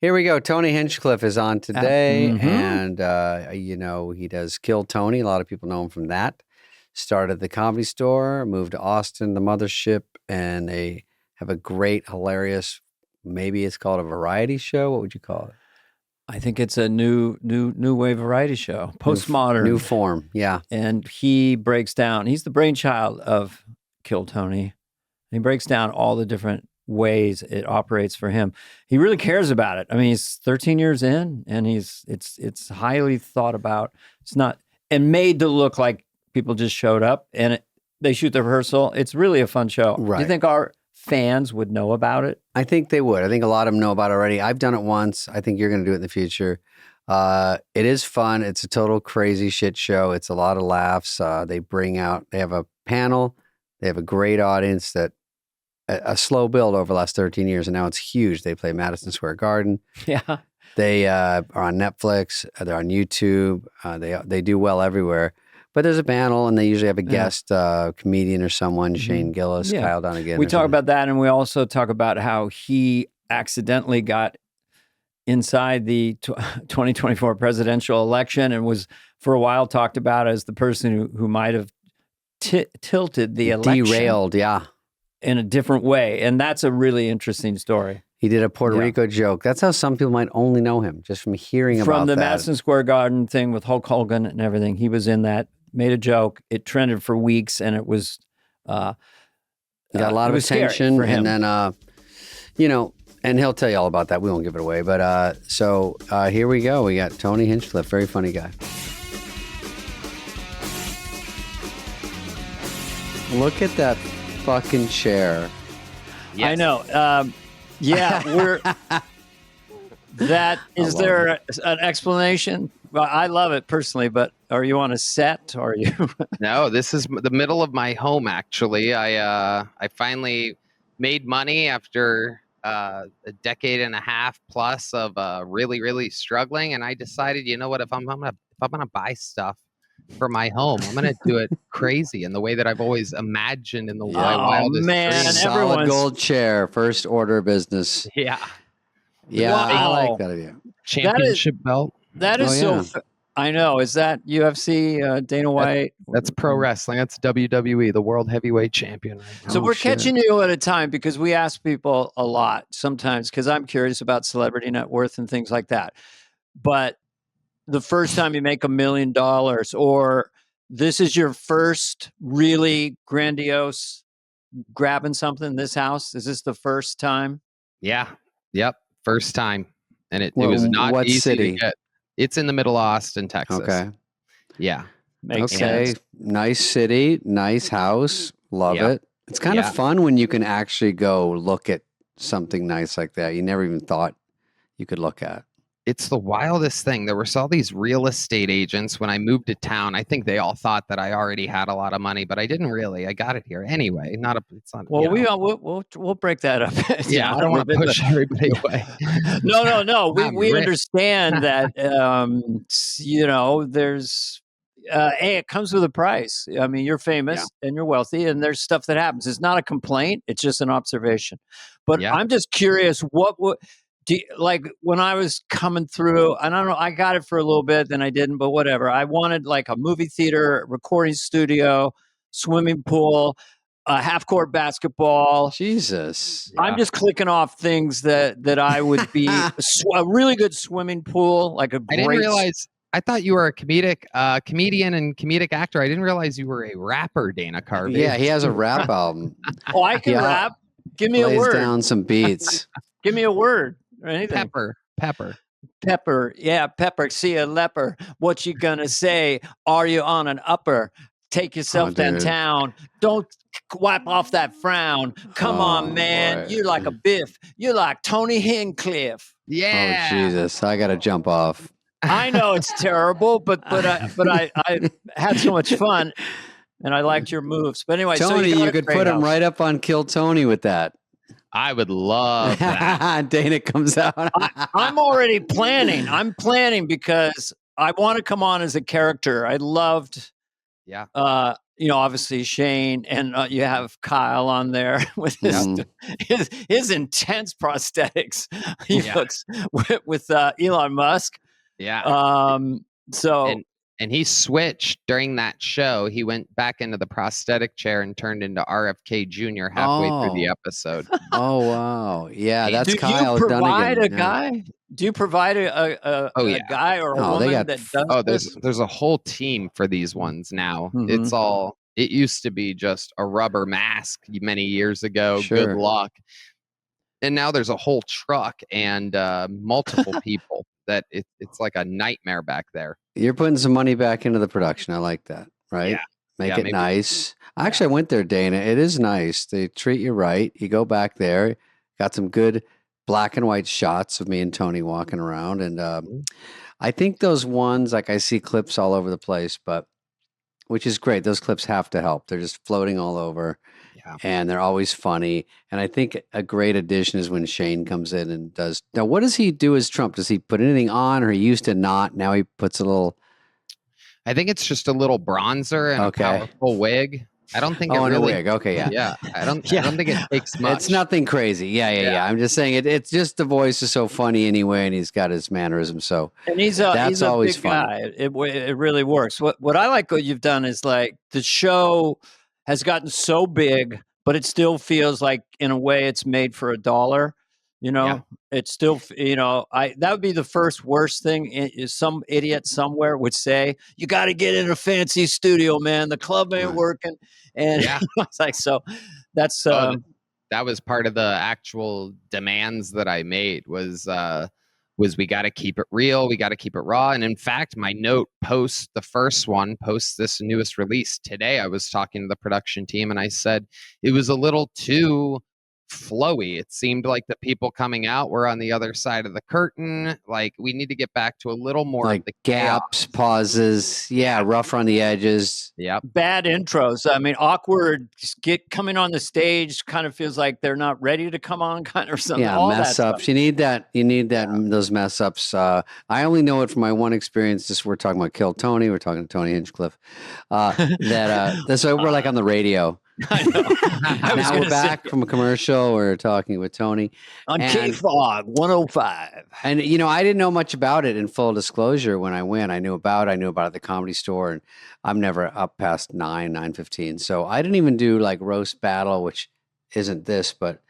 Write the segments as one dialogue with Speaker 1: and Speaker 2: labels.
Speaker 1: Here we go. Tony Hinchcliffe is on today,
Speaker 2: Mhm.
Speaker 1: and he does Kill Tony. A lot of people know him from that. Started the Comedy Store, moved to Austin, the mothership, and they have a great, hilarious. Maybe it's called a variety show. What would you call it?
Speaker 2: I think it's a new wave variety show, postmodern,
Speaker 1: new form. Yeah,
Speaker 2: and he breaks down. He's the brainchild of Kill Tony. He breaks down all the different ways it operates for him. He really cares about it. I mean, he's 13 years in, and it's highly thought about. It's not and made to look like people just showed up and they shoot the rehearsal. It's really a fun show.
Speaker 1: Right.
Speaker 2: Do you think our fans would know about it?
Speaker 1: I think they would. I think a lot of them know about it already. I've done it once. I think you're going to do it in the future. It is fun. It's a total crazy shit show. It's a lot of laughs. They have a panel. They have a great audience that a slow build over the last 13 years, and now it's huge. They play Madison Square Garden.
Speaker 2: Yeah.
Speaker 1: They are on Netflix. They're on YouTube. They do well everywhere. But there's a panel, and they usually have a guest comedian or someone, Shane Gillis, Kyle Donegan.
Speaker 2: We talk about that, and we also talk about how he accidentally got inside the 2024 presidential election and was for a while talked about as the person who might have tilted the election.
Speaker 1: Derailed, yeah.
Speaker 2: In a different way. And that's a really interesting story.
Speaker 1: He did a Puerto Rico joke. That's how some people might only know him, just from hearing about that.
Speaker 2: From the Madison Square Garden thing with Hulk Hogan and everything. He was in that, made a joke. It trended for weeks, and it was... got
Speaker 1: a lot of attention.
Speaker 2: For him.
Speaker 1: And then, and he'll tell you all about that. We won't give it away. But so here we go. We got Tony Hinchcliffe, very funny guy. Look at that fucking chair.
Speaker 2: Yes. I know. We're. Is there an explanation? Well, I love it personally, but are you on a set? Or are you?
Speaker 3: No, this is the middle of my home. Actually, I finally made money after a decade and a half plus of really, really struggling, and I decided, you know what? If I'm gonna buy stuff for my home, I'm gonna do it crazy in the way that I've always imagined in the wildest dreams.
Speaker 1: Solid gold chair, first order business.
Speaker 3: Yeah,
Speaker 1: wow. I like that idea.
Speaker 3: Championship belt.
Speaker 2: That is I know. Is that UFC? Dana White?
Speaker 3: That's pro wrestling. That's WWE, the world heavyweight champion. Right,
Speaker 2: so we're catching you at a time because we ask people a lot sometimes because I'm curious about celebrity net worth and things like that. But the first time you make $1 million, or this is your first really grandiose grabbing something, this house, is this the first time?
Speaker 3: Yeah. Yep. First time. And it was not easy to get. It's in the middle of Austin, Texas.
Speaker 1: Okay.
Speaker 3: Yeah.
Speaker 2: Makes sense.
Speaker 1: Nice city, nice house. Love it. It's kind of fun when you can actually go look at something nice like that you never even thought you could look at.
Speaker 3: It's the wildest thing. There were all these real estate agents when I moved to town. I think they all thought that I already had a lot of money, but I didn't really. I got it here anyway.
Speaker 2: Well, we'll break that up.
Speaker 3: I don't want to push everybody away.
Speaker 2: No. We understand that. There's. It comes with a price. I mean, you're famous and you're wealthy, and there's stuff that happens. It's not a complaint. It's just an observation. But I'm just curious, what would. Like when I was coming through, I don't know, I got it for a little bit, then I didn't, but whatever. I wanted like a movie theater, recording studio, swimming pool, a half-court basketball.
Speaker 1: Jesus.
Speaker 2: I'm just clicking off things that I would be a really good swimming pool, like a great.
Speaker 3: I didn't realize. I thought you were a comedian and comedic actor. I didn't realize you were a rapper, Dana Carvey.
Speaker 1: Yeah, he has a rap album.
Speaker 2: Oh, I can rap. Give me a word.
Speaker 1: Lays down some beats.
Speaker 2: Give me a word. Or anything. Pepper. Yeah, pepper. See a leper. What you gonna say? Are you on an upper? Take yourself downtown. Don't wipe off that frown. Come on, man. Boy. You're like a Biff. You're like Tony Hinchcliffe.
Speaker 3: Yeah.
Speaker 1: Oh, Jesus. I got to jump off.
Speaker 2: I know it's terrible, but I had so much fun, and I liked your moves. But anyway,
Speaker 1: Tony,
Speaker 2: so
Speaker 1: you could put him right up on Kill Tony with that.
Speaker 3: I would love that.
Speaker 1: Dana comes out.
Speaker 2: I'm already planning. I'm planning because I want to come on as a character. I loved obviously Shane, and you have Kyle on there with his intense prosthetics. He looks with Elon Musk.
Speaker 3: Yeah.
Speaker 2: So
Speaker 3: and he switched during that show. He went back into the prosthetic chair and turned into RFK Jr. halfway through the episode.
Speaker 1: Oh wow, yeah, that's
Speaker 2: do
Speaker 1: Kyle
Speaker 2: you provide
Speaker 1: Dunnigan.
Speaker 2: a guy? Do you provide a guy or a woman that does this?
Speaker 3: There's a whole team for these ones now. It used to be just a rubber mask many years ago.
Speaker 1: Sure.
Speaker 3: Good luck. And now there's a whole truck and multiple people that it's like a nightmare back there.
Speaker 1: You're putting some money back into the production. I like that. Right?
Speaker 3: Yeah.
Speaker 1: Make it nice. Actually, I went there, Dana. It is nice. They treat you right. You go back there. Got some good black and white shots of me and Tony walking around. And I think those ones, like I see clips all over the place, but which is great. Those clips have to help. They're just floating all over. Yeah. And they're always funny. And I think a great addition is when Shane comes in and does. Now, what does he do as Trump? Does he put anything on, or he used to not? Now he puts a little.
Speaker 3: I think it's just a little bronzer and a powerful wig. I don't think.
Speaker 1: And a wig. Okay, yeah.
Speaker 3: Yeah, I don't think it takes much.
Speaker 1: It's nothing crazy. Yeah. I'm just saying it's just the voice is so funny anyway, and he's got his mannerisms. So
Speaker 2: and he's always big guy. It really works. What I like what you've done is like the show has gotten so big, but it still feels like in a way it's made for $1. It's still, that would be the first worst thing is some idiot somewhere would say, you got to get in a fancy studio, man. The club ain't working. And it's like, so that's,
Speaker 3: that was part of the actual demands that I made was we got to keep it real. We got to keep it raw. And in fact, my note post this newest release today, I was talking to the production team and I said it was a little too flowy. It seemed like the people coming out were on the other side of the curtain. Like we need to get back to a little more
Speaker 1: like
Speaker 3: of the
Speaker 1: gaps,
Speaker 3: chaos.
Speaker 1: Pauses. Yeah. Rough on the edges.
Speaker 3: Yep.
Speaker 2: Bad intros. I mean, awkward coming on the stage kind of feels like they're not ready to come on kind of something.
Speaker 1: Yeah. Mess ups. Stuff. You need that. Those mess ups. I only know it from my one experience. Just we're talking about Kill Tony. We're talking to Tony Hinchcliffe. That's why we're like on the radio.
Speaker 2: I know.
Speaker 1: Now we're back from a commercial. We're talking with Tony
Speaker 2: on K-Fog 105.
Speaker 1: And I didn't know much about it. In full disclosure, when I went, I knew about it at the Comedy Store, and I'm never up past 9:15. So I didn't even do like roast battle, which isn't this, but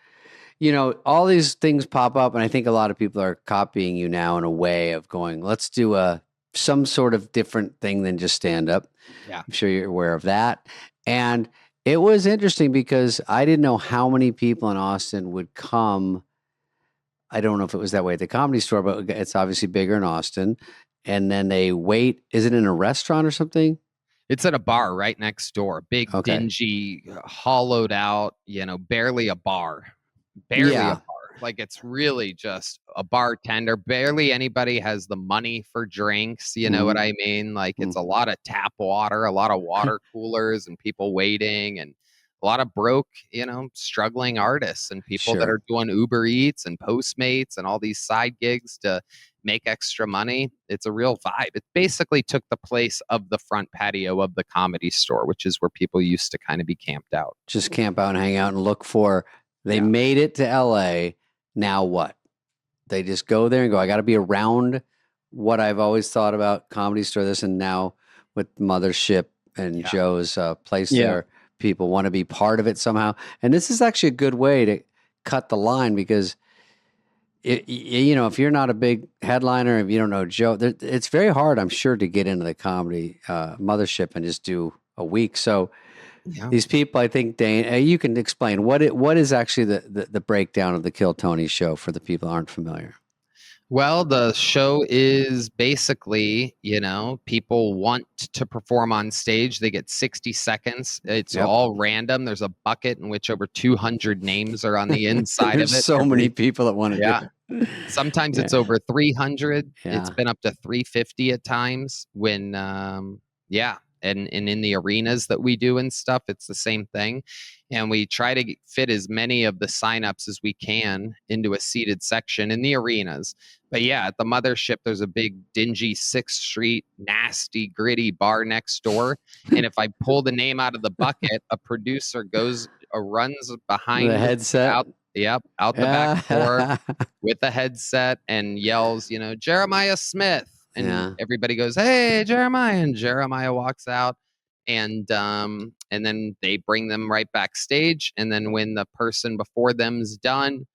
Speaker 1: all these things pop up, and I think a lot of people are copying you now in a way of going, let's do some sort of different thing than just stand up.
Speaker 3: Yeah,
Speaker 1: I'm sure you're aware of that, and it was interesting because I didn't know how many people in Austin would come. I don't know if it was that way at the Comedy Store, but it's obviously bigger in Austin. And then they wait. Is it in a restaurant or something?
Speaker 3: It's at a bar right next door. Big, dingy, hollowed out, barely a bar. Barely a bar. Like it's really just a bartender. Barely anybody has the money for drinks. You know what I mean? Like it's a lot of tap water, a lot of water coolers and people waiting and a lot of broke, struggling artists and people that are doing Uber Eats and Postmates and all these side gigs to make extra money. It's a real vibe. It basically took the place of the front patio of the Comedy Store, which is where people used to kind of be camped out.
Speaker 1: Just camp out and hang out and look for, they made it to LA. Now what? They just go there and go, I got to be around what I've always thought about Comedy Store, this, and now with Mothership and Joe's place there, people want to be part of it somehow. And this is actually a good way to cut the line because, if you're not a big headliner, if you don't know Joe, it's very hard, I'm sure, to get into the comedy Mothership and just do a week. So these people, I think, Dane, you can explain what is actually the breakdown of the Kill Tony show for the people who aren't familiar.
Speaker 3: Well, the show is basically, people want to perform on stage. They get 60 seconds. It's all random. There's a bucket in which over 200 names are on the inside of it.
Speaker 1: There's so many people that want to do it.
Speaker 3: Sometimes it's over 300. It's been up to 350 at times when, and in the arenas that we do and stuff, it's the same thing. And we try to fit as many of the signups as we can into a seated section in the arenas. But yeah, at the mothership, there's a big dingy 6th Street, nasty, gritty bar next door. And if I pull the name out of the bucket, a producer runs behind
Speaker 1: the headset.
Speaker 3: out the back door with a headset and yells, Jeremiah Smith. And everybody goes, "Hey, Jeremiah!" And Jeremiah walks out, and then they bring them right backstage. And then when the person before them's done,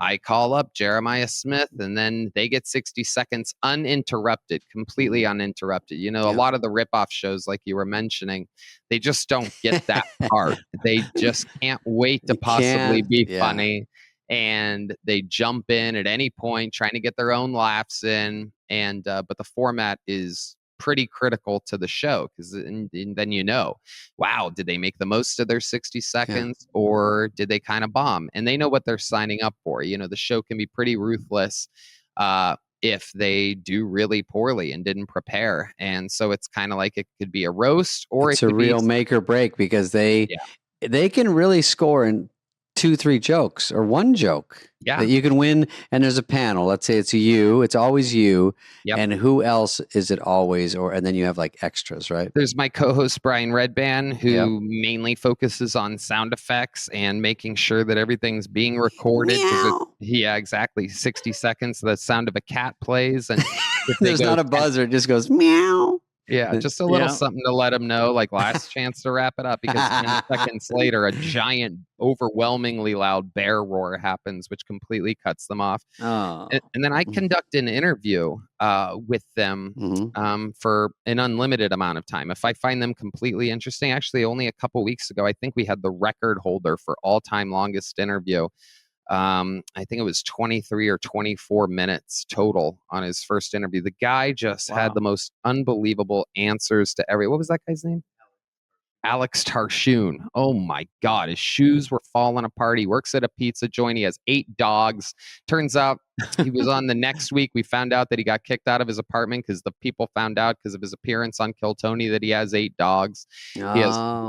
Speaker 3: I call up Jeremiah Smith, and then they get 60 seconds uninterrupted, completely uninterrupted. A lot of the ripoff shows, like you were mentioning, they just don't get that part. They just can't wait to possibly be funny. And they jump in at any point trying to get their own laughs in. And but the format is pretty critical to the show, because then wow, did they make the most of their 60 seconds or did they kind of bomb? And they know what they're signing up for. The show can be pretty ruthless if they do really poorly and didn't prepare. And so it's kind of like it could be a roast, or
Speaker 1: it's a real make or break, because they can really score in 2-3 jokes or one joke that you can win. And there's a panel. Let's say it's always you. And who else is it always? And then you have like extras, right?
Speaker 3: There's my co-host Brian Redban, who mainly focuses on sound effects and making sure that everything's being recorded. Yeah, exactly. 60 seconds, the sound of a cat plays, and
Speaker 1: there's not a buzzer, it just goes meow.
Speaker 3: Yeah, just a little something to let them know, like last chance to wrap it up, because 10 seconds later, a giant, overwhelmingly loud bear roar happens, which completely cuts them off. And then I conduct an interview with them for an unlimited amount of time. If I find them completely interesting, actually, only a couple weeks ago, I think we had the record holder for all-time longest interview. I think it was 23 or 24 minutes total on his first interview. The guy just had the most unbelievable answers to what was that guy's name? Alex Tarshoon. Oh my God. His shoes were falling apart. He works at a pizza joint. He has 8 dogs. Turns out he was on the next week. We found out that he got kicked out of his apartment because the people found out because of his appearance on Kill Tony that he has 8 dogs. He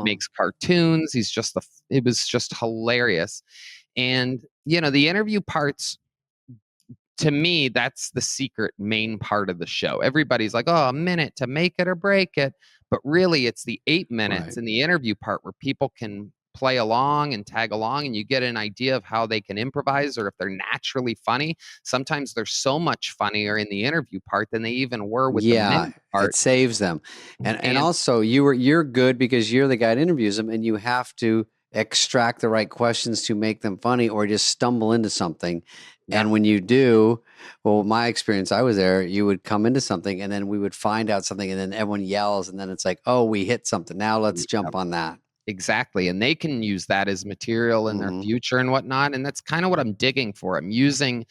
Speaker 3: makes cartoons. It was just hilarious. And, the interview parts, to me, that's the secret main part of the show. Everybody's like, a minute to make it or break it. But really, it's the 8 minutes in the interview part where people can play along and tag along, and you get an idea of how they can improvise or if they're naturally funny. Sometimes they're so much funnier in the interview part than they even were with the main part.
Speaker 1: It saves them. And also, you're good because you're the guy that interviews them, and you have to extract the right questions to make them funny, or just stumble into something. And when you do, my experience, I was there, you would come into something and then we would find out something, and then everyone yells, and then it's like, we hit something. Now let's jump on that.
Speaker 3: Exactly. And they can use that as material in their future and whatnot. And that's kind of what I'm digging for. I'm using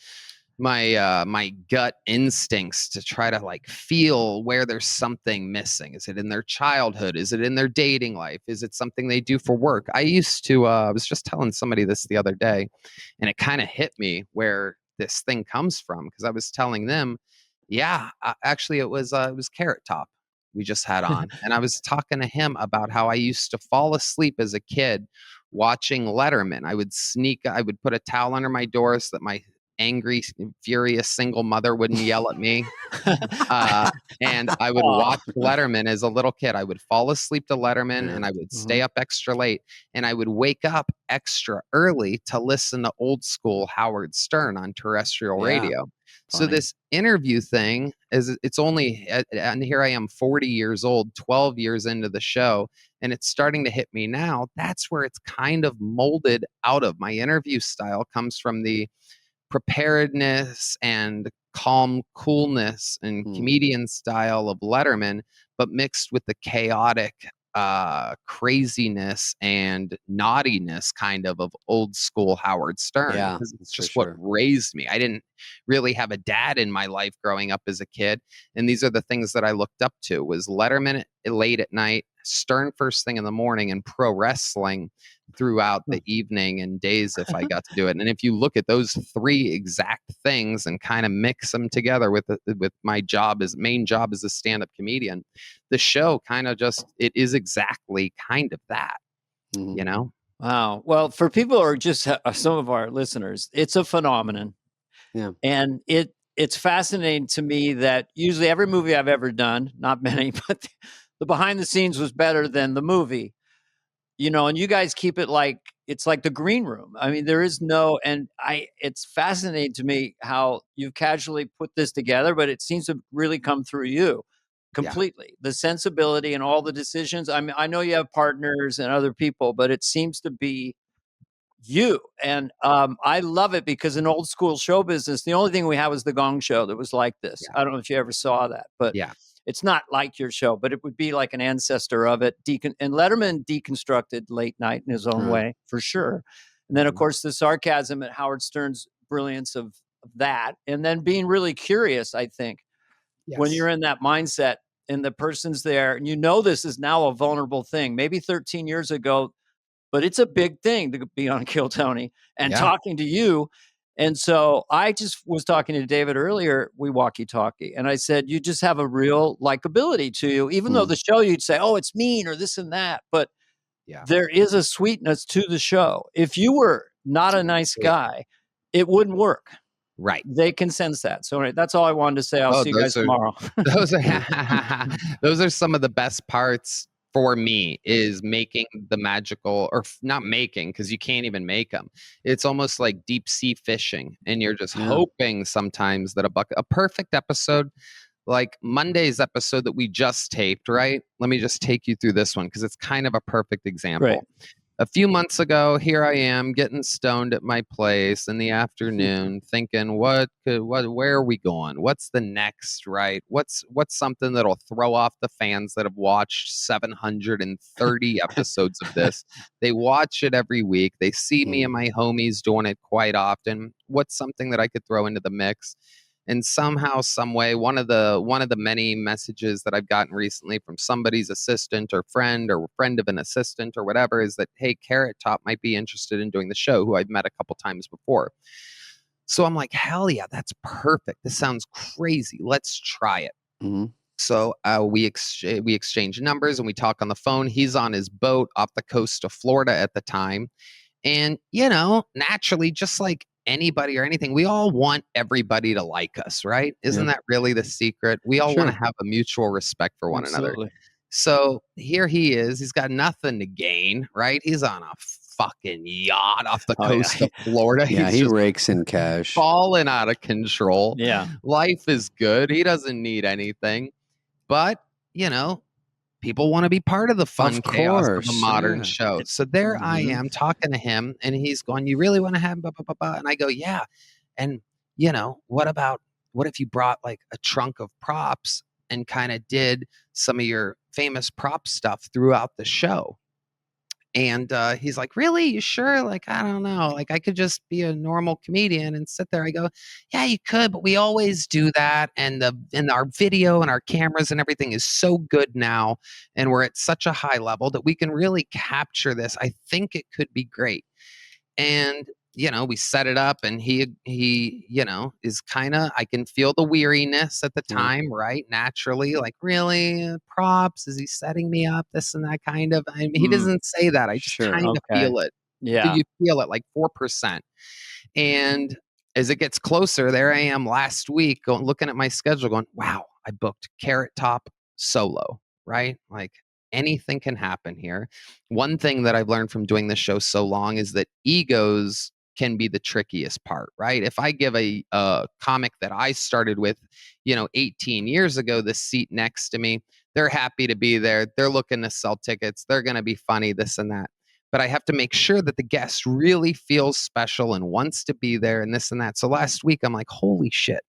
Speaker 3: my gut instincts to try to feel where there's something missing. Is it in their childhood? Is it in their dating life? Is it something they do for work? I was just telling somebody this the other day, and it kind of hit me where this thing comes from, because I was telling them, actually it was Carrot Top we just had on. And I was talking to him about how I used to fall asleep as a kid watching Letterman. I would put a towel under my door so that my angry, furious single mother wouldn't yell at me. And I would watch Letterman as a little kid. I would fall asleep to Letterman and I would stay up extra late, and I would wake up extra early to listen to old school Howard Stern on terrestrial radio. So this interview thing it's only, and here I am 40 years old, 12 years into the show, and it's starting to hit me now. That's where it's kind of molded out of. My interview style comes from the preparedness and calm coolness and comedian style of Letterman, but mixed with the chaotic craziness and naughtiness kind of old school Howard Stern. Because it's just what raised me. I didn't really have a dad in my life growing up as a kid, and these are the things that I looked up to. Was Letterman late at night, Stern first thing in the morning, and pro wrestling throughout the evening and days if I got to do it. And if you look at those three exact things and kind of mix them together with my main job as a stand-up comedian, the show kind of it is exactly kind of that, you know?
Speaker 2: Wow. Well, for people who are just some of our listeners, it's a phenomenon.
Speaker 1: Yeah.
Speaker 2: And it's fascinating to me that usually every movie I've ever done, not many, but the behind the scenes was better than the movie, and you guys keep it like, it's like the green room. I mean, there is it's fascinating to me how you've casually put this together, but it seems to really come through you completely. The sensibility and all the decisions. I mean, I know you have partners and other people, but it seems to be you. And I love it because in old school show business, the only thing we had was the Gong Show that was like this. I don't know if you ever saw that, but it's not like your show, but it would be like an ancestor of it. And Letterman deconstructed late night in his own way, for sure. And then, of course, the sarcasm at Howard Stern's brilliance of that. And then being really curious, I think, when you're in that mindset and the person's there, and this is now a vulnerable thing. Maybe 13 years ago, but it's a big thing to be on Kill Tony and talking to you. And so I just was talking to David earlier, we walkie-talkie, and I said, you just have a real likability to you, even though the show you'd say, oh, it's mean or this and that. But there is a sweetness to the show. If you were not a nice guy, it wouldn't work.
Speaker 3: Right.
Speaker 2: They can sense that. So anyway, that's all I wanted to say. I'll see you guys tomorrow.
Speaker 3: Those are some of the best parts for me, is making the magical, or not making, because you can't even make them. It's almost like deep sea fishing, and you're just hoping sometimes that a perfect episode, like Monday's episode that we just taped, right? Let me just take you through this one because it's kind of a perfect example.
Speaker 2: Right.
Speaker 3: A few months ago, here I am getting stoned at my place in the afternoon, thinking, where are we going? What's the next, right? What's something that'll throw off the fans that have watched 730 episodes of this? They watch it every week. They see me and my homies doing it quite often. What's something that I could throw into the mix? And somehow, some way, one of the many messages that I've gotten recently from somebody's assistant or friend of an assistant or whatever is that, hey, Carrot Top might be interested in doing the show, who I've met a couple times before. So I'm like, hell yeah, that's perfect. This sounds crazy. Let's try it. So we exchange numbers and we talk on the phone. He's on his boat off the coast of Florida at the time. And, naturally, just like anybody or anything, we all want everybody to like us, right? Isn't that really the secret? We all want to have a mutual respect for one another. So here he is. He's got nothing to gain, right? He's on a fucking yacht off the coast of Florida.
Speaker 1: Yeah, he rakes in cash.
Speaker 3: Falling out of control.
Speaker 2: Yeah.
Speaker 3: Life is good. He doesn't need anything. But, people want to be part of the fun chaos of a modern show. So there I am talking to him, and he's going, you really want to have blah, blah, blah, blah? And I go, yeah. And, what if you brought like a trunk of props and kind of did some of your famous prop stuff throughout the show? And he's like, really? You sure? Like, I don't know. Like, I could just be a normal comedian and sit there. I go, yeah, you could, but we always do that. And our video and our cameras and everything is so good now. And we're at such a high level that we can really capture this. I think it could be great. And, we set it up, and he is kind of, I can feel the weariness at the time, right? Naturally, like, really, props? Is he setting me up? This and that kind of. I mean, he doesn't say that. I just kind of feel it.
Speaker 2: Yeah.
Speaker 3: You feel it like 4%. And as it gets closer, there I am last week looking at my schedule going, wow, I booked Carrot Top solo, right? Like, anything can happen here. One thing that I've learned from doing this show so long is that egos can be the trickiest part, right? If I give a comic that I started with, 18 years ago, the seat next to me, they're happy to be there. They're looking to sell tickets. They're going to be funny, this and that. But I have to make sure that the guest really feels special and wants to be there and this and that. So last week, I'm like, holy shit,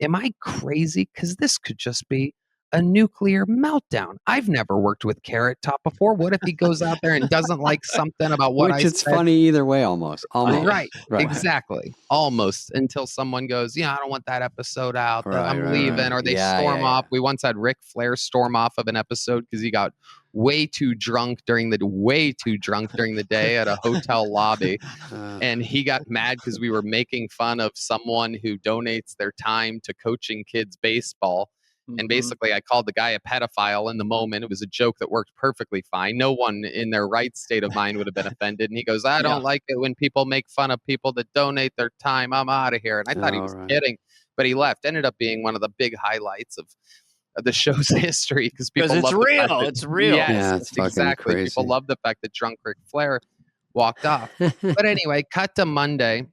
Speaker 3: am I crazy? Because this could just be a nuclear meltdown. I've never worked with Carrot Top before. What if he goes out there and doesn't like something about what
Speaker 1: Which
Speaker 3: I
Speaker 1: it's
Speaker 3: said?
Speaker 1: funny either way, almost.
Speaker 3: Right. Exactly. Almost, until someone goes, I don't want that episode out. I'm leaving. Or they storm off. We once had Ric Flair storm off of an episode because he got way too drunk during the day at a hotel lobby. And he got mad because we were making fun of someone who donates their time to coaching kids baseball. And basically, I called the guy a pedophile in the moment. It was a joke that worked perfectly fine. No one in their right state of mind would have been offended. And he goes, I don't like it when people make fun of people that donate their time. I'm out of here. And I thought he was kidding, but he left. Ended up being one of the big highlights of the show's history because people
Speaker 2: it's
Speaker 3: love
Speaker 2: real. It's real.
Speaker 3: Yes,
Speaker 1: it's
Speaker 3: exactly.
Speaker 1: crazy.
Speaker 3: People love the fact that drunk Ric Flair walked off. But anyway, cut to Monday,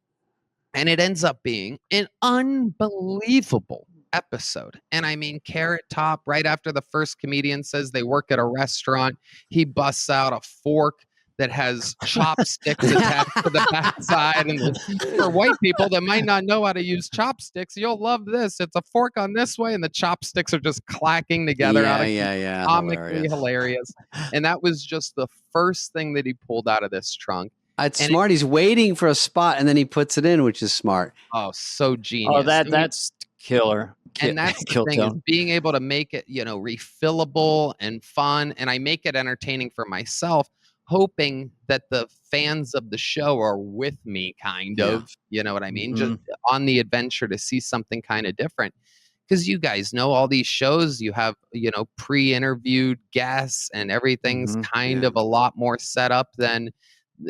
Speaker 3: and it ends up being an unbelievable episode. And I mean, Carrot Top, right after the first comedian says they work at a restaurant, he busts out a fork that has chopsticks attached to the backside. And for white people that might not know how to use chopsticks, you'll love this. It's a fork on this way, and the chopsticks are just clacking together. Comically hilarious. And that was just the first thing that he pulled out of this trunk.
Speaker 1: It's smart. He's waiting for a spot, and then he puts it in, which is smart.
Speaker 3: Oh, so genius.
Speaker 2: Oh, that's killer.
Speaker 3: And that's the thing, is being able to make it, refillable and fun. And I make it entertaining for myself, hoping that the fans of the show are with me, kind of, you know what I mean? Just on the adventure to see something kind of different. Because you guys know all these shows, you have, pre-interviewed guests, and everything's kind of a lot more set up than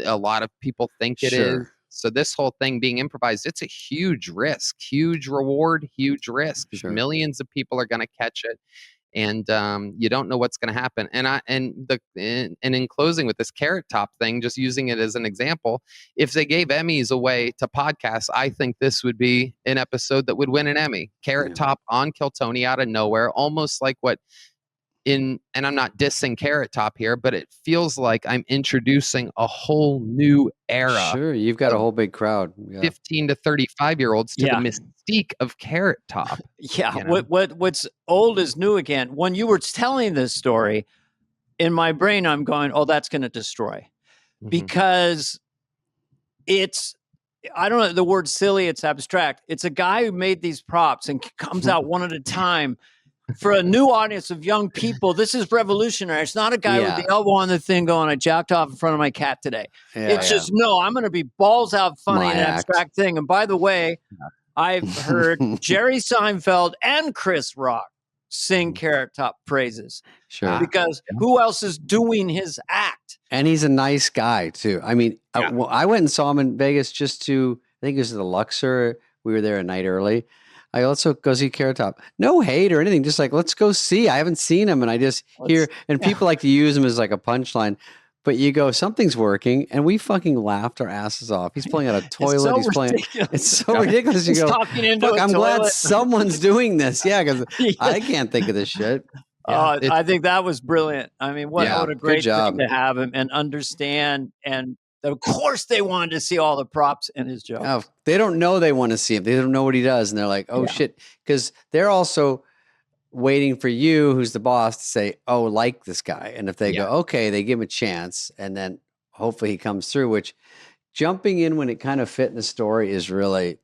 Speaker 3: a lot of people think it is. So this whole thing being improvised, it's a huge risk, huge reward, huge risk. Millions of people are going to catch it, and you don't know what's going to happen. And in closing with this Carrot Top thing, just using it as an example, if they gave Emmys away to podcasts, I think this would be an episode that would win an Emmy. Carrot Top on Kill Tony out of nowhere, almost like what. And I'm not dissing Carrot Top here, but it feels like I'm introducing a whole new era.
Speaker 1: Sure, you've got a whole big crowd.
Speaker 3: 15 to 35-year-olds to the mystique of Carrot Top.
Speaker 2: Yeah, what's old is new again. When you were telling this story, in my brain, I'm going, oh, that's going to destroy. Because it's, I don't know the word silly, it's abstract. It's a guy who made these props and comes out one at a time. For a new audience of young people, this is revolutionary. It's not a guy with the elbow on the thing going, I jacked off in front of my cat today. It's just, no, I'm going to be balls out funny and abstract thing. And by the way, I've heard Jerry Seinfeld and Chris Rock sing Carrot Top praises.
Speaker 1: Sure.
Speaker 2: Because who else is doing his act?
Speaker 1: And he's a nice guy, too. I mean, I went and saw him in Vegas I think it was the Luxor. We were there a night early. I also go see Carrot Top. No hate or anything. Just like, let's go see. I haven't seen him. And I just hear, and people like to use him as like a punchline. But you go, something's working. And we fucking laughed our asses off. He's playing out a toilet. It's so ridiculous. You go, look, I'm glad someone's doing this. Yeah, because I can't think of this shit.
Speaker 2: I think that was brilliant. I mean, what a great thing to have him and understand. And of course, they wanted to see all the props in his jokes.
Speaker 1: Oh, they don't know they want to see him. They don't know what he does. And they're like, oh, shit. Because they're also waiting for you, who's the boss, to say, oh, like this guy. And if they go, okay, they give him a chance. And then hopefully he comes through, which jumping in when it kind of fit in the story is really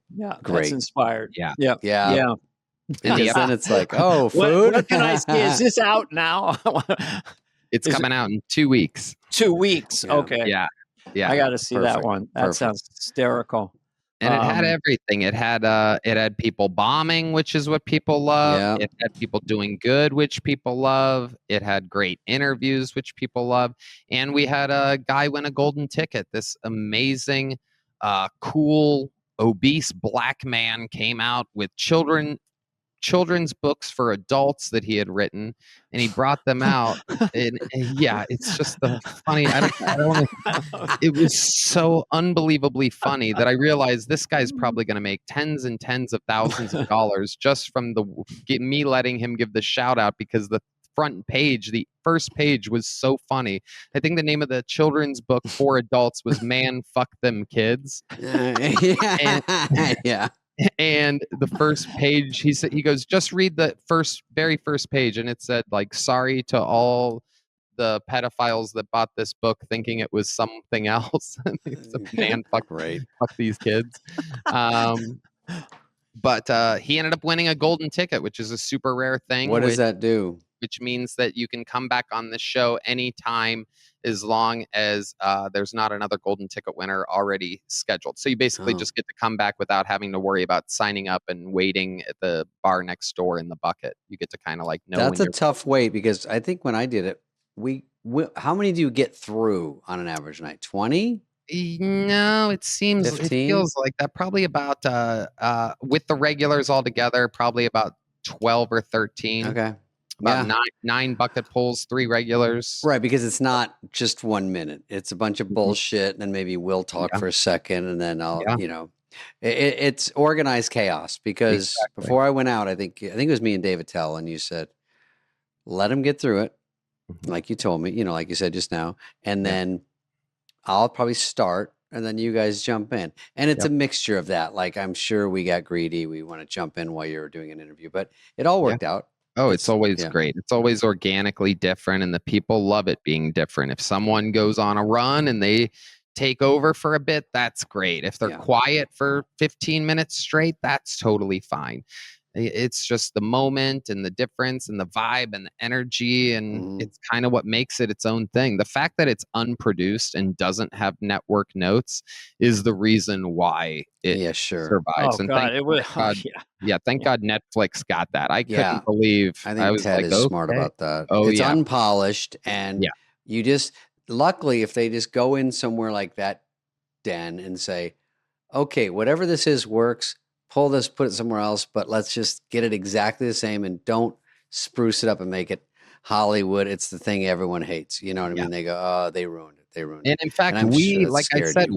Speaker 1: great.
Speaker 2: That's inspired.
Speaker 1: Yeah.
Speaker 2: And
Speaker 1: then it's like, oh, food.
Speaker 2: What can I see? Is this out now?
Speaker 3: It's coming out in 2 weeks.
Speaker 2: 2 weeks. Okay.
Speaker 3: Yeah.
Speaker 2: I got to see that one. That sounds hysterical.
Speaker 3: And it had everything. It had people bombing, which is what people love. Yeah. It had people doing good, which people love. It had great interviews, which people love. And we had a guy win a golden ticket. This amazing, cool, obese black man came out with children's books for adults that he had written, and he brought them out. And it's just the funny. It was so unbelievably funny that I realized this guy's probably going to make tens and tens of thousands of dollars just from me letting him give the shout out, because the front page, the first page, was so funny. I think the name of the children's book for adults was "Man, Fuck Them Kids." And the first page, he goes, just read the very first page, and it said like, sorry to all the pedophiles that bought this book thinking it was something else. Man, fuck these kids. But he ended up winning a golden ticket, which is a super rare thing.
Speaker 1: What does that do?
Speaker 3: Which means that you can come back on the show anytime, as long as there's not another golden ticket winner already scheduled. So you basically just get to come back without having to worry about signing up and waiting at the bar next door in the bucket. You get to kind of like know.
Speaker 1: That's a tough wait, because I think when I did it, how many do you get through on an average night? 20?
Speaker 3: No, it feels like that. Probably about with the regulars all together, probably about 12 or 13.
Speaker 1: Okay.
Speaker 3: About nine bucket pulls, 3 regulars.
Speaker 1: Right, because it's not just 1 minute. It's a bunch of bullshit, and then maybe we'll talk for a second, and then I'll, it's organized chaos. Because before I went out, I think it was me and David Tell, and you said, let him get through it, like you told me, like you said just now, and then I'll probably start, and then you guys jump in. And it's a mixture of that. Like, I'm sure we got greedy. We want to jump in while you're doing an interview, but it all worked out.
Speaker 3: Oh, it's always great. It's always organically different, and the people love it being different. If someone goes on a run and they take over for a bit, that's great. If they're quiet for 15 minutes straight, that's totally fine. It's just the moment and the difference and the vibe and the energy, and it's kind of what makes it its own thing. The fact that it's unproduced and doesn't have network notes is the reason why it survives.
Speaker 2: Oh, God,
Speaker 3: thank God Netflix got that. I couldn't believe.
Speaker 1: I think Ted is smart about that. It's unpolished, and you just, luckily, if they just go in somewhere like that den and say, okay, whatever this is works, pull this, put it somewhere else, but let's just get it exactly the same, and don't spruce it up and make it Hollywood. It's the thing everyone hates. You know what I mean? They go, oh, they ruined it. They ruined it.
Speaker 3: And in fact,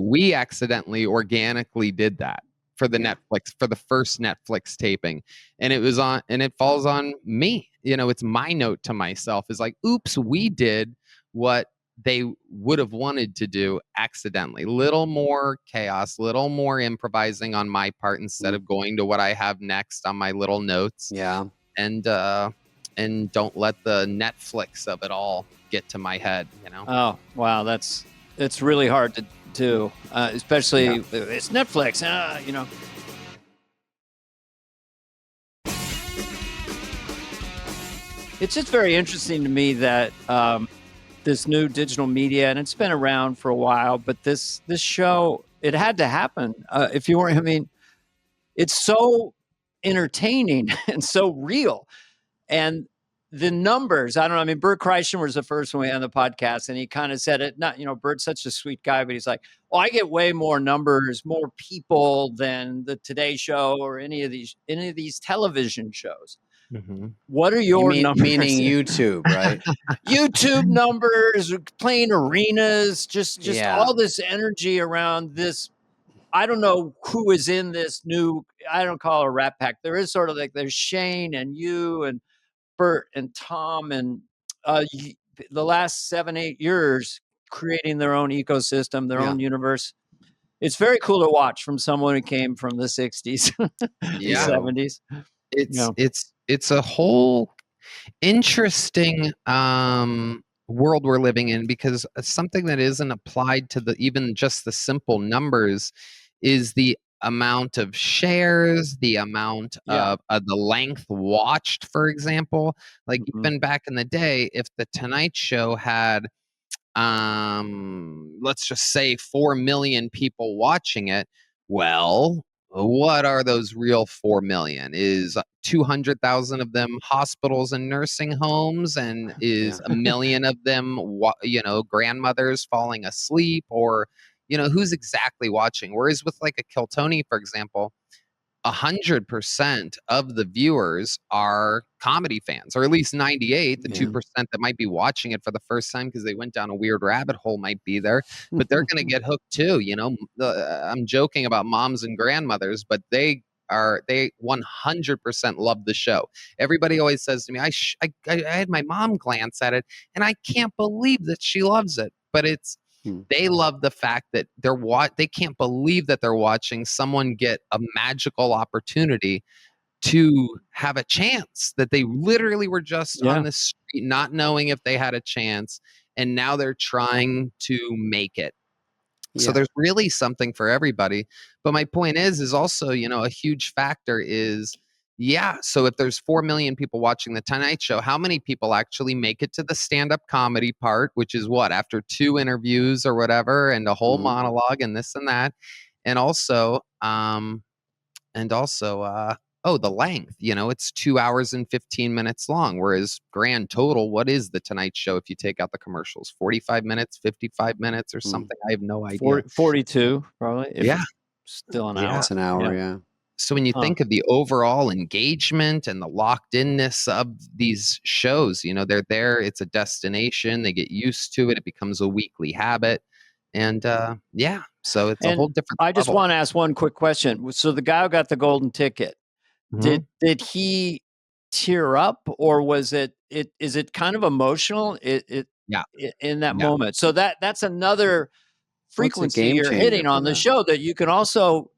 Speaker 3: we accidentally organically did that for the Netflix, for the first Netflix taping. And it falls on me. It's my note to myself is like, oops, we did what they would have wanted to do accidentally. Little more chaos, little more improvising on my part instead of going to what I have next on my little notes.
Speaker 1: Yeah.
Speaker 3: And don't let the Netflix of it all get to my head,
Speaker 2: Oh, wow. It's really hard to do, especially it's Netflix, It's just very interesting to me that this new digital media, and it's been around for a while, but this show, it had to happen. If you weren't, it's so entertaining and so real. And the numbers, I don't know. Bert Kreischer was the first one we had on the podcast, and he kind of said it. Not, Bert's such a sweet guy, but he's like, "Oh, I get way more numbers, more people than the Today Show or any of these television shows." Mm-hmm. What are your numbers?
Speaker 1: Meaning YouTube, right?
Speaker 2: YouTube numbers, playing arenas, just all this energy around this. I don't know who is in this new. I don't call it a Rat Pack. There is sort of like there's Shane and you and Bert and Tom and the last 7-8 years creating their own ecosystem, their own universe. It's very cool to watch from someone who came from the 60s, the 70s.
Speaker 3: It's a whole interesting world we're living in, because something that isn't applied to even just the simple numbers is the amount of shares, the amount of the length watched, for example. Like even back in the day, if the Tonight Show had let's just say 4 million people watching it, well, what are those real 4 million? Is 200,000 of them hospitals and nursing homes, and is 1 million of them grandmothers falling asleep, or who's exactly watching? Whereas with like a Kill Tony, for example, 100% of the viewers are comedy fans, or at least 98. The 2% that might be watching it for the first time because they went down a weird rabbit hole might be there, but they're going to get hooked too. I'm joking about moms and grandmothers, but they 100% love the show. Everybody always says to me, I had my mom glance at it, and I can't believe that she loves it. But it's They love the fact that they can't believe that they're watching someone get a magical opportunity to have a chance, that they literally were just on the street not knowing if they had a chance, and now they're trying to make it. So there's really something for everybody. But my point is also, a huge factor is, so if there's 4 million people watching The Tonight Show, how many people actually make it to the stand-up comedy part, which is what, after 2 interviews or whatever, and a whole monologue and this and that. And also, the length, it's 2 hours and 15 minutes long, whereas grand total, what is The Tonight Show if you take out the commercials? 45 minutes, 55 minutes or something? I have no idea.
Speaker 2: 42 probably.
Speaker 3: Yeah.
Speaker 2: Still an hour.
Speaker 1: It's an hour, yeah.
Speaker 3: So when you think of the overall engagement and the locked-inness of these shows, they're there, it's a destination, they get used to it, it becomes a weekly habit. And so it's a whole different
Speaker 2: I just
Speaker 3: level.
Speaker 2: want to ask one quick question. So the guy who got the golden ticket, did he tear up, or was is it kind of emotional in that moment? So that's another frequency you're hitting on the show, that you can also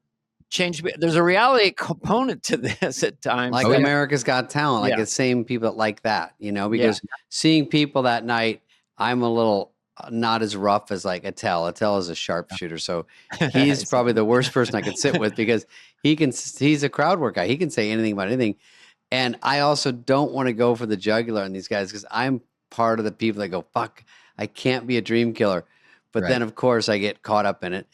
Speaker 2: change. There's a reality component to this at times.
Speaker 1: Like America's Got Talent, like it's same people that like that, because seeing people that night, I'm a little not as rough as like Attell. Attell is a sharpshooter, so he's probably the worst person I could sit with, because he's a crowd work guy. He can say anything about anything. And I also don't want to go for the jugular on these guys, because I'm part of the people that go, fuck, I can't be a dream killer. But then, of course, I get caught up in it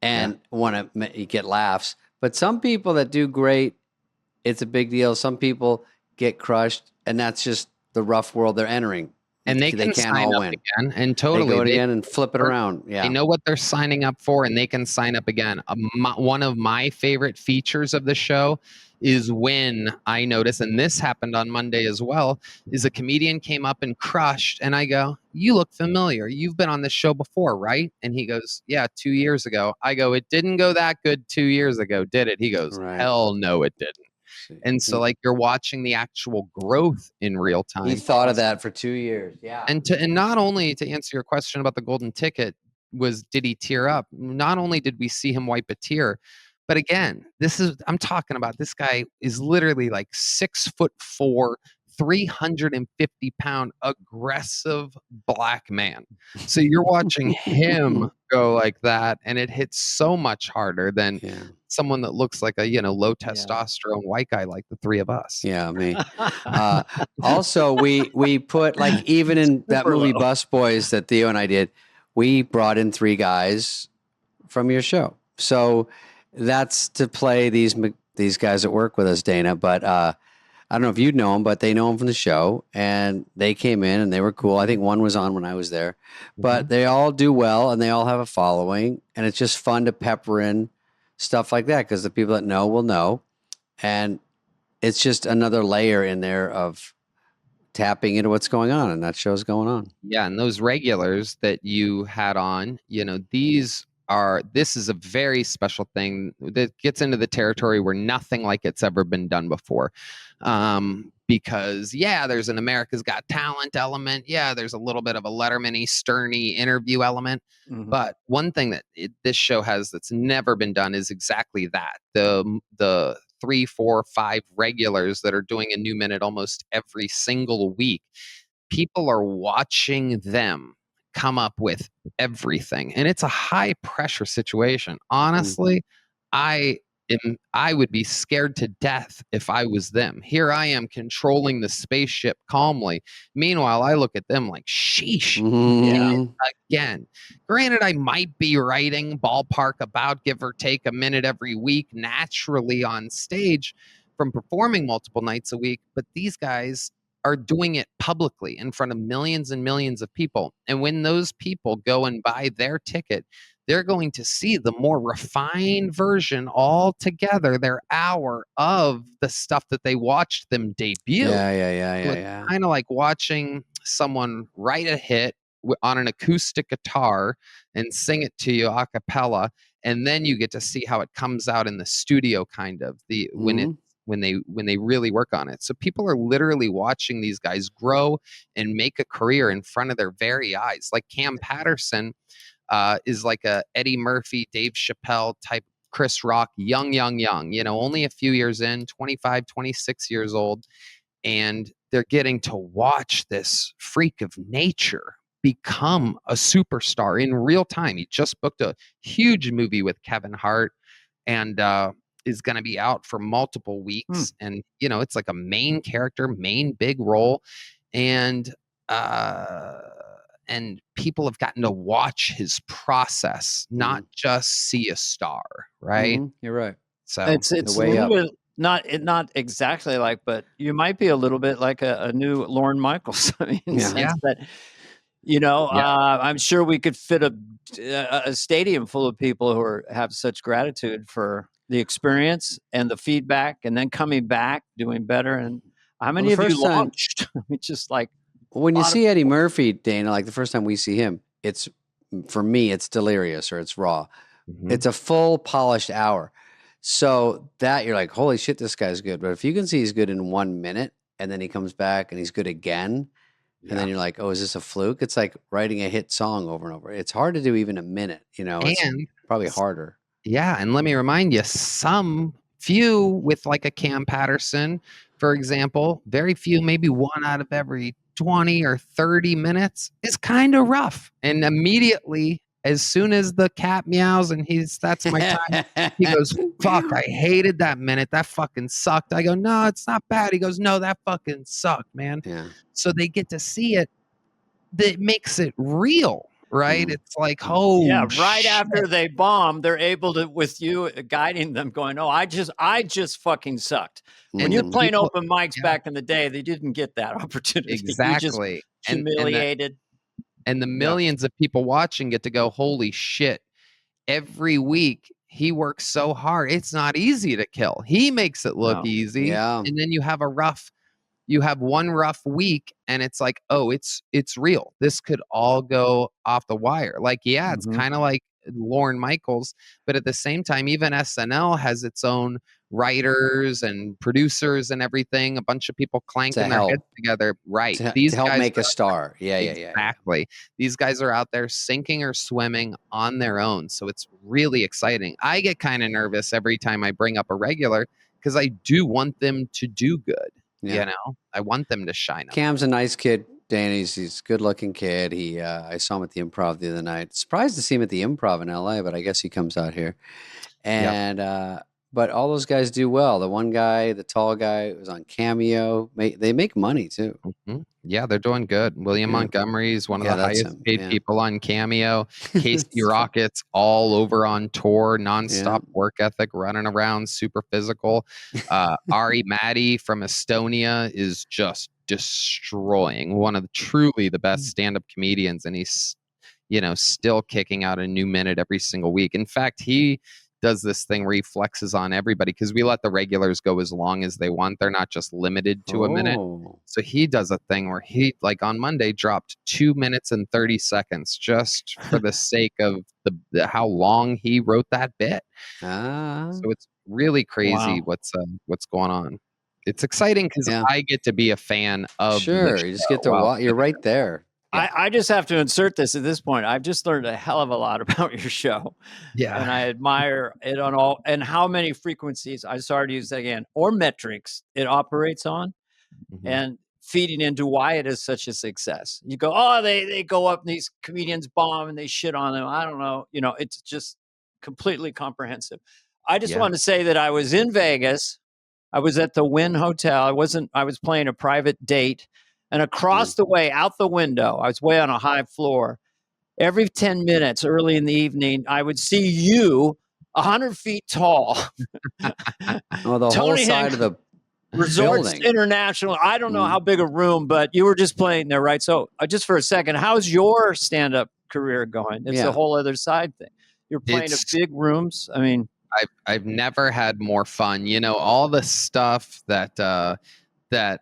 Speaker 1: and want to get laughs. But some people that do great, it's a big deal. Some people get crushed, and that's just the rough world they're entering.
Speaker 3: And they can't sign up again, and totally
Speaker 1: they go again and flip it around. Yeah,
Speaker 3: they know what they're signing up for, and they can sign up again. One of my favorite features of the show is when I notice, and this happened on Monday as well, is a comedian came up and crushed, and I go, "You look familiar. You've been on this show before, right?" And he goes, "Yeah, 2 years ago." I go, "It didn't go that good 2 years ago, did it?" He goes, "Hell no, it didn't." And so, like, you're watching the actual growth in real time.
Speaker 1: He thought of that for 2 years. Yeah.
Speaker 3: And not only to answer your question about the golden ticket, did he tear up? Not only did we see him wipe a tear, but again, I'm talking about, this guy is literally like 6'4", 350-pound aggressive black man. So you're watching him go like that, and it hits so much harder than someone that looks like a low testosterone white guy like the three of us.
Speaker 1: Yeah, me. Also, we put, like, even in that movie Bus Boys that Theo and I did, we brought in 3 guys from your show. So that's to play these guys that work with us, Dana. But I don't know if you'd know them, but they know them from the show, and they came in and they were cool. I think one was on when I was there, but they all do well and they all have a following, and it's just fun to pepper in stuff like that, because the people that know will know, and it's just another layer in there of tapping into what's going on, and that show's going on.
Speaker 3: Yeah, and those regulars that you had on, this is a very special thing that gets into the territory where nothing like it's ever been done before. Because there's an America's Got Talent element. Yeah, there's a little bit of a Letterman-y, Stern-y interview element. But one thing that this show has that's never been done is exactly that. The 3, 4, 5 regulars that are doing a new minute almost every single week. People are watching them come up with everything, and it's a high pressure situation. Honestly, I would be scared to death if I was them. Here I am controlling the spaceship calmly. Meanwhile, I look at them like, sheesh. And again, granted, I might be writing ballpark about, give or take, a minute every week naturally on stage from performing multiple nights a week, but these guys are doing it publicly in front of millions and millions of people. And when those people go and buy their ticket, they're going to see the more refined version all together, their hour of the stuff that they watched them debut.
Speaker 1: Yeah.
Speaker 3: Kind of like watching someone write a hit on an acoustic guitar and sing it to you a cappella, and then you get to see how it comes out in the studio, kind of when they really work on it. So people are literally watching these guys grow and make a career in front of their very eyes. Like Cam Patterson, is like a Eddie Murphy, Dave Chappelle type, Chris Rock, young, only a few years in, 25, 26 years old. And they're getting to watch this freak of nature become a superstar in real time. He just booked a huge movie with Kevin Hart and is going to be out for multiple weeks. And, it's like a main character, main big role. And people have gotten to watch his process, not just see a star, right?
Speaker 1: You're right.
Speaker 2: So it's a little bit not exactly like, but you might be a little bit like a new Lorne Michaels. I mean, in the sense that, I'm sure we could fit a stadium full of people who have such gratitude for the experience and the feedback, and then coming back doing better. And how many of you launched? It's just like
Speaker 1: when you see Eddie Murphy, Dana, like the first time we see him, for me, it's delirious or it's raw. It's a full polished hour. So that you're like, holy shit, this guy's good. But if you can see he's good in 1 minute and then he comes back and he's good again, and then you're like, oh, is this a fluke? It's like writing a hit song over and over. It's hard to do even a minute, it's probably harder.
Speaker 3: Yeah. And let me remind you, some few with like a Cam Patterson, for example, very few, maybe one out of every 20 or 30 minutes is kind of rough. And immediately, as soon as the cat meows and that's my time, he goes, fuck, I hated that minute. That fucking sucked. I go, no, it's not bad. He goes, no, that fucking sucked, man.
Speaker 1: Yeah.
Speaker 3: So they get to see it. That makes it real, right? It's like, oh,
Speaker 2: yeah, right shit. After they bomb, they're able to, with you guiding them, going, "Oh, I just fucking sucked." When you're playing open mics back in the day, they didn't get that opportunity.
Speaker 3: Exactly.
Speaker 2: You just humiliated.
Speaker 3: And the millions of people watching get to go, holy shit! Every week he works so hard. It's not easy to kill. He makes it look easy.
Speaker 1: Yeah.
Speaker 3: And then you have one rough week and it's like, oh, it's real. This could all go off the wire. Like, yeah, it's kind of like Lorne Michaels, but at the same time, even SNL has its own writers and producers and everything, a bunch of people clanking their heads together. Right.
Speaker 1: These help make a star. Yeah.
Speaker 3: Exactly. These guys are out there sinking or swimming on their own. So it's really exciting. I get kind of nervous every time I bring up a regular because I do want them to do good. Yeah. I want them to shine up.
Speaker 1: Cam's a nice kid, Dan. He's a good-looking kid. I saw him at the Improv the other night. Surprised to see him at the Improv in LA, but I guess he comes out here. And but all those guys do well. The one guy, the tall guy, was on Cameo. They make money too.
Speaker 3: Yeah, they're doing good. William Montgomery's one of the highest paid people on Cameo. Casey Rocket's all over on tour, nonstop work ethic, running around, super physical. Ari Maddie from Estonia is just destroying. One of truly the best stand-up comedians, and he's still kicking out a new minute every single week. In fact, he does this thing where he flexes on everybody because we let the regulars go as long as they want. They're not just limited to a minute. So he does a thing where he, like on Monday, dropped 2 minutes and 30 seconds just for the sake of the how long he wrote that bit. So it's really crazy what's going on. It's exciting because I get to be a fan of
Speaker 1: you just get to watch. You're right there.
Speaker 2: Yeah. I just have to insert this at this point. I've just learned a hell of a lot about your show.
Speaker 3: Yeah.
Speaker 2: And I admire it on all, and how many frequencies, I started to use that again, or metrics it operates on, and feeding into why it is such a success. You go, oh, they go up and these comedians bomb and they shit on them. I don't know. It's just completely comprehensive. I just want to say that I was in Vegas. I was at the Wynn Hotel. I was playing a private date. And across the way, out the window, I was way on a high floor. Every 10 minutes early in the evening, I would see you 100 feet tall.
Speaker 1: The whole side of the
Speaker 2: Resorts
Speaker 1: building.
Speaker 2: International. I don't know how big a room, but you were just playing there, right? So just for a second, how's your stand-up career going? It's a whole other side thing. You're playing at big rooms. I mean,
Speaker 3: I've never had more fun. All the stuff that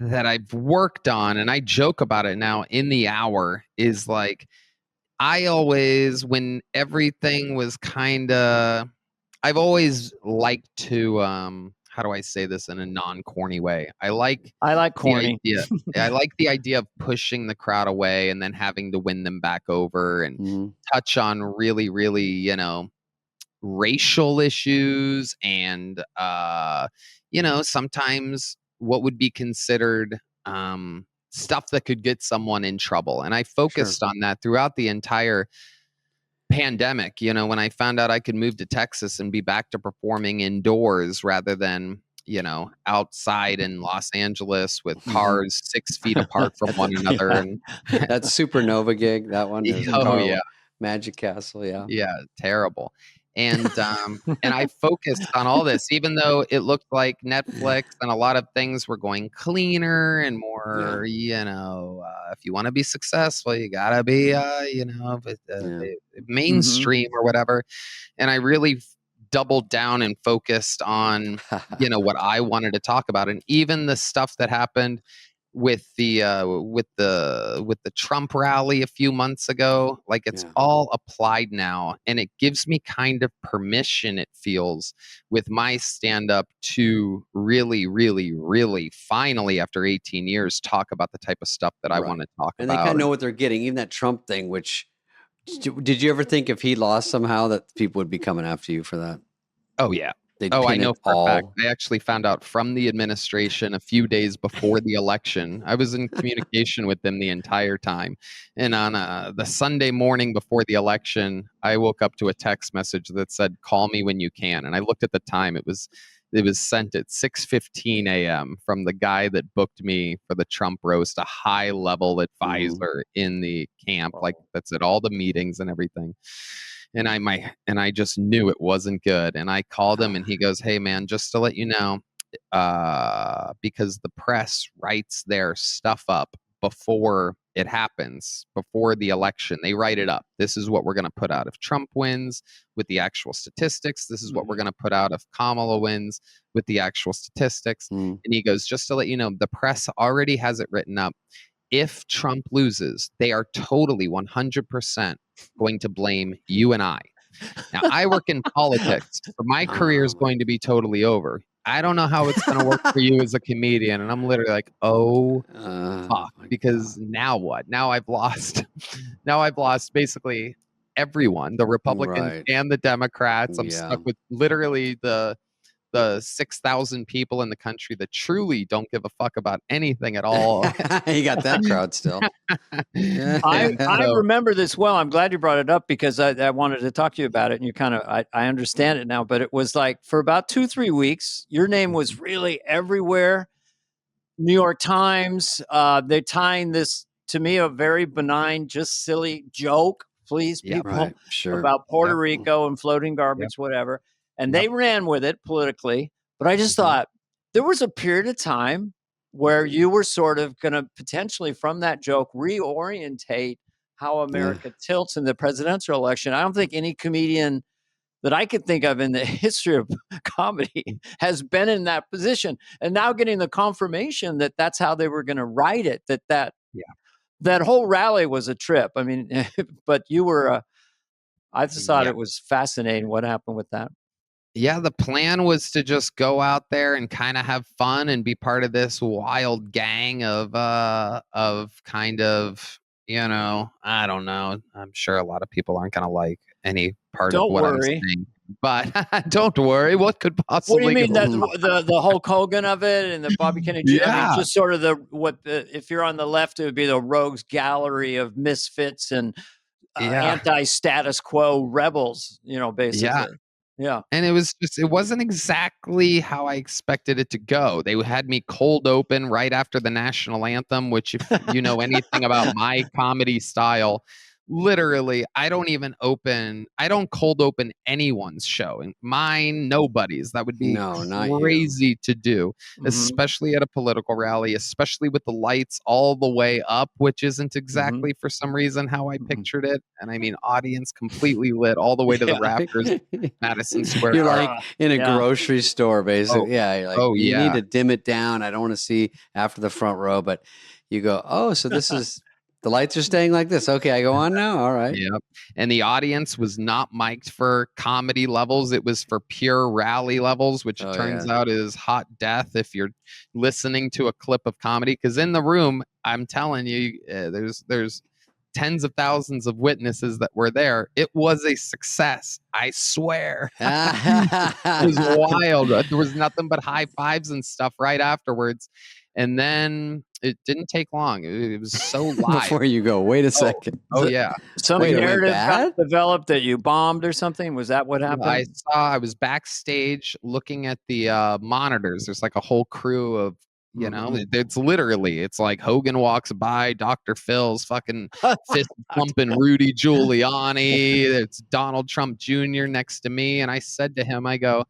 Speaker 3: I've worked on, and I joke about it now in the hour, is like, I always, when everything was I've always liked to, how do I say this in a non-corny way? I like
Speaker 2: corny.
Speaker 3: I like the idea of pushing the crowd away and then having to win them back over and touch on really, really, you know, racial issues and you know, sometimes what would be considered stuff that could get someone in trouble. And I focused on that throughout the entire pandemic. You know, when I found out I could move to Texas and be back to performing indoors rather than, you know, outside in Los Angeles with cars 6 feet apart from one another. And
Speaker 1: that Supernova gig, that one.
Speaker 3: Yeah.
Speaker 1: Magic Castle. Yeah.
Speaker 3: Yeah. Terrible. And I focused on all this, even though it looked like Netflix and a lot of things were going cleaner and more, you know, if you want to be successful, you gotta be, you know, mainstream or whatever. And I really doubled down and focused on, you know, what I wanted to talk about, and even the stuff that happened with the Trump rally a few months ago. Like, it's all applied now, and it gives me kind of permission, it feels, with my stand-up to really, really, really finally, after 18 years, talk about the type of stuff that I want to talk about.
Speaker 1: And they kind of know what they're getting. Even that Trump thing, which did you ever think if he lost somehow that people would be coming after you for that?
Speaker 3: Oh yeah. I know for a fact. I actually found out from the administration a few days before the election. I was in communication with them the entire time. And on the Sunday morning before the election, I woke up to a text message that said, "Call me when you can." And I looked at the time. It was sent at 6:15 a.m. from the guy that booked me for the Trump roast, a high-level advisor in the camp, like that's at all the meetings and everything. And I just knew it wasn't good. And I called him, and he goes, "Hey man, just to let you know, because the press writes their stuff up before it happens, before the election, they write it up. This is what we're going to put out if Trump wins with the actual statistics. This is what we're going to put out if Kamala wins with the actual statistics." And he goes, "Just to let you know, the press already has it written up. If Trump loses, they are totally 100% going to blame you and I." Now, I work in politics, so my career is going to be totally over. I don't know how it's going to work for you as a comedian. And I'm literally like, oh, fuck, because now what? Now I've lost. Now I've lost basically everyone, the Republicans and the Democrats. I'm stuck with literally the 6,000 people in the country that truly don't give a fuck about anything at all.
Speaker 1: You got that crowd still.
Speaker 2: I remember this well. I'm glad you brought it up, because I wanted to talk to you about it, and you kind of, I understand it now, but it was like for about 2-3 weeks, your name was really everywhere. New York Times, they're tying this, to me, a very benign, just silly joke, please, people, about Puerto Rico and floating garbage, whatever. And they ran with it politically. But I just thought there was a period of time where you were sort of going to potentially, from that joke, reorientate how America tilts in the presidential election. I don't think any comedian that I could think of in the history of comedy has been in that position. And now getting the confirmation that that's how they were going to write it, that whole rally was a trip. I mean, but you were, I just thought it was fascinating what happened with that.
Speaker 3: Yeah, the plan was to just go out there and kind of have fun and be part of this wild gang of kind of, you know, I don't know. I'm sure a lot of people aren't going to like any part of what I'm saying. But don't worry, what could possibly?
Speaker 2: What do you mean, the Hulk Hogan of it and the Bobby Kennedy? I mean, just sort of if you're on the left, it would be the rogues gallery of misfits and anti-status quo rebels, you know, basically. Yeah.
Speaker 3: And it wasn't exactly how I expected it to go. They had me cold open right after the national anthem, which, if you know anything about my comedy style, literally, I don't cold open anyone's show. And mine, nobody's. That would be crazy to do, especially at a political rally, especially with the lights all the way up, which isn't exactly for some reason how I pictured it. And I mean, audience completely lit all the way to the rafters, Madison Square
Speaker 1: You're
Speaker 3: Garden.
Speaker 1: like in a grocery store, basically. You need to dim it down. I don't want to see after the front row, but you go, oh, so this is The lights are staying like this. Okay, I go on now. All right.
Speaker 3: Yep. And the audience was not mic'd for comedy levels. It was for pure rally levels, which it turns out is hot death if you're listening to a clip of comedy. Because in the room, I'm telling you, there's tens of thousands of witnesses that were there. It was a success. I swear. It was wild. There was nothing but high fives and stuff right afterwards. And then it didn't take long. It was so live.
Speaker 1: Before you go, wait a second.
Speaker 3: Oh yeah.
Speaker 2: Some narrative got developed that you bombed or something. Was that what happened?
Speaker 3: I was backstage looking at the monitors. There's like a whole crew of, you know, it's like Hogan walks by, Dr. Phil's fucking fist pumping Rudy Giuliani. It's Donald Trump Jr. next to me. And I said to him, I go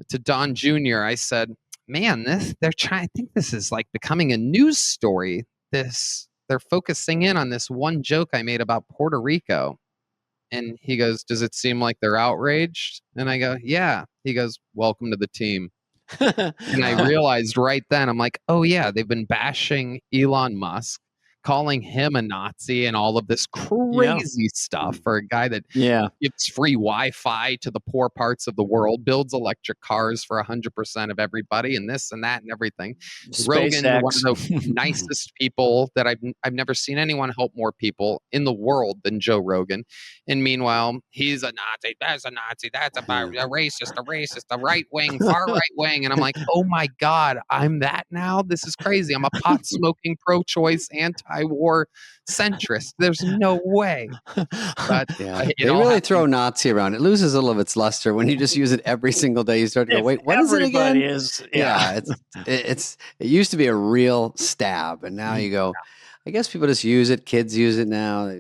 Speaker 3: to Don Jr., I said, man, I think this is like becoming a news story. They're focusing in on this one joke I made about Puerto Rico. And he goes, does it seem like they're outraged? And I go, yeah. He goes, welcome to the team. And I realized right then, I'm like, oh yeah, they've been bashing Elon Musk, calling him a Nazi and all of this crazy stuff for a guy that gives free Wi-Fi to the poor parts of the world, builds electric cars for 100% of everybody, and this and that and everything. Rogan, one of the nicest people that I've never seen anyone help more people in the world than Joe Rogan. And meanwhile, he's a Nazi, that's a racist, a right wing, far right wing. And I'm like, oh my God, I'm that now? This is crazy. I'm a pot smoking, pro-choice, anti-war centrist. There's no way. But
Speaker 1: they really throw Nazi around. It loses a little of its luster when you just use it every single day. You start to go, wait, what is it again? It used to be a real stab, and now you go, I guess people just use it. Kids use it now.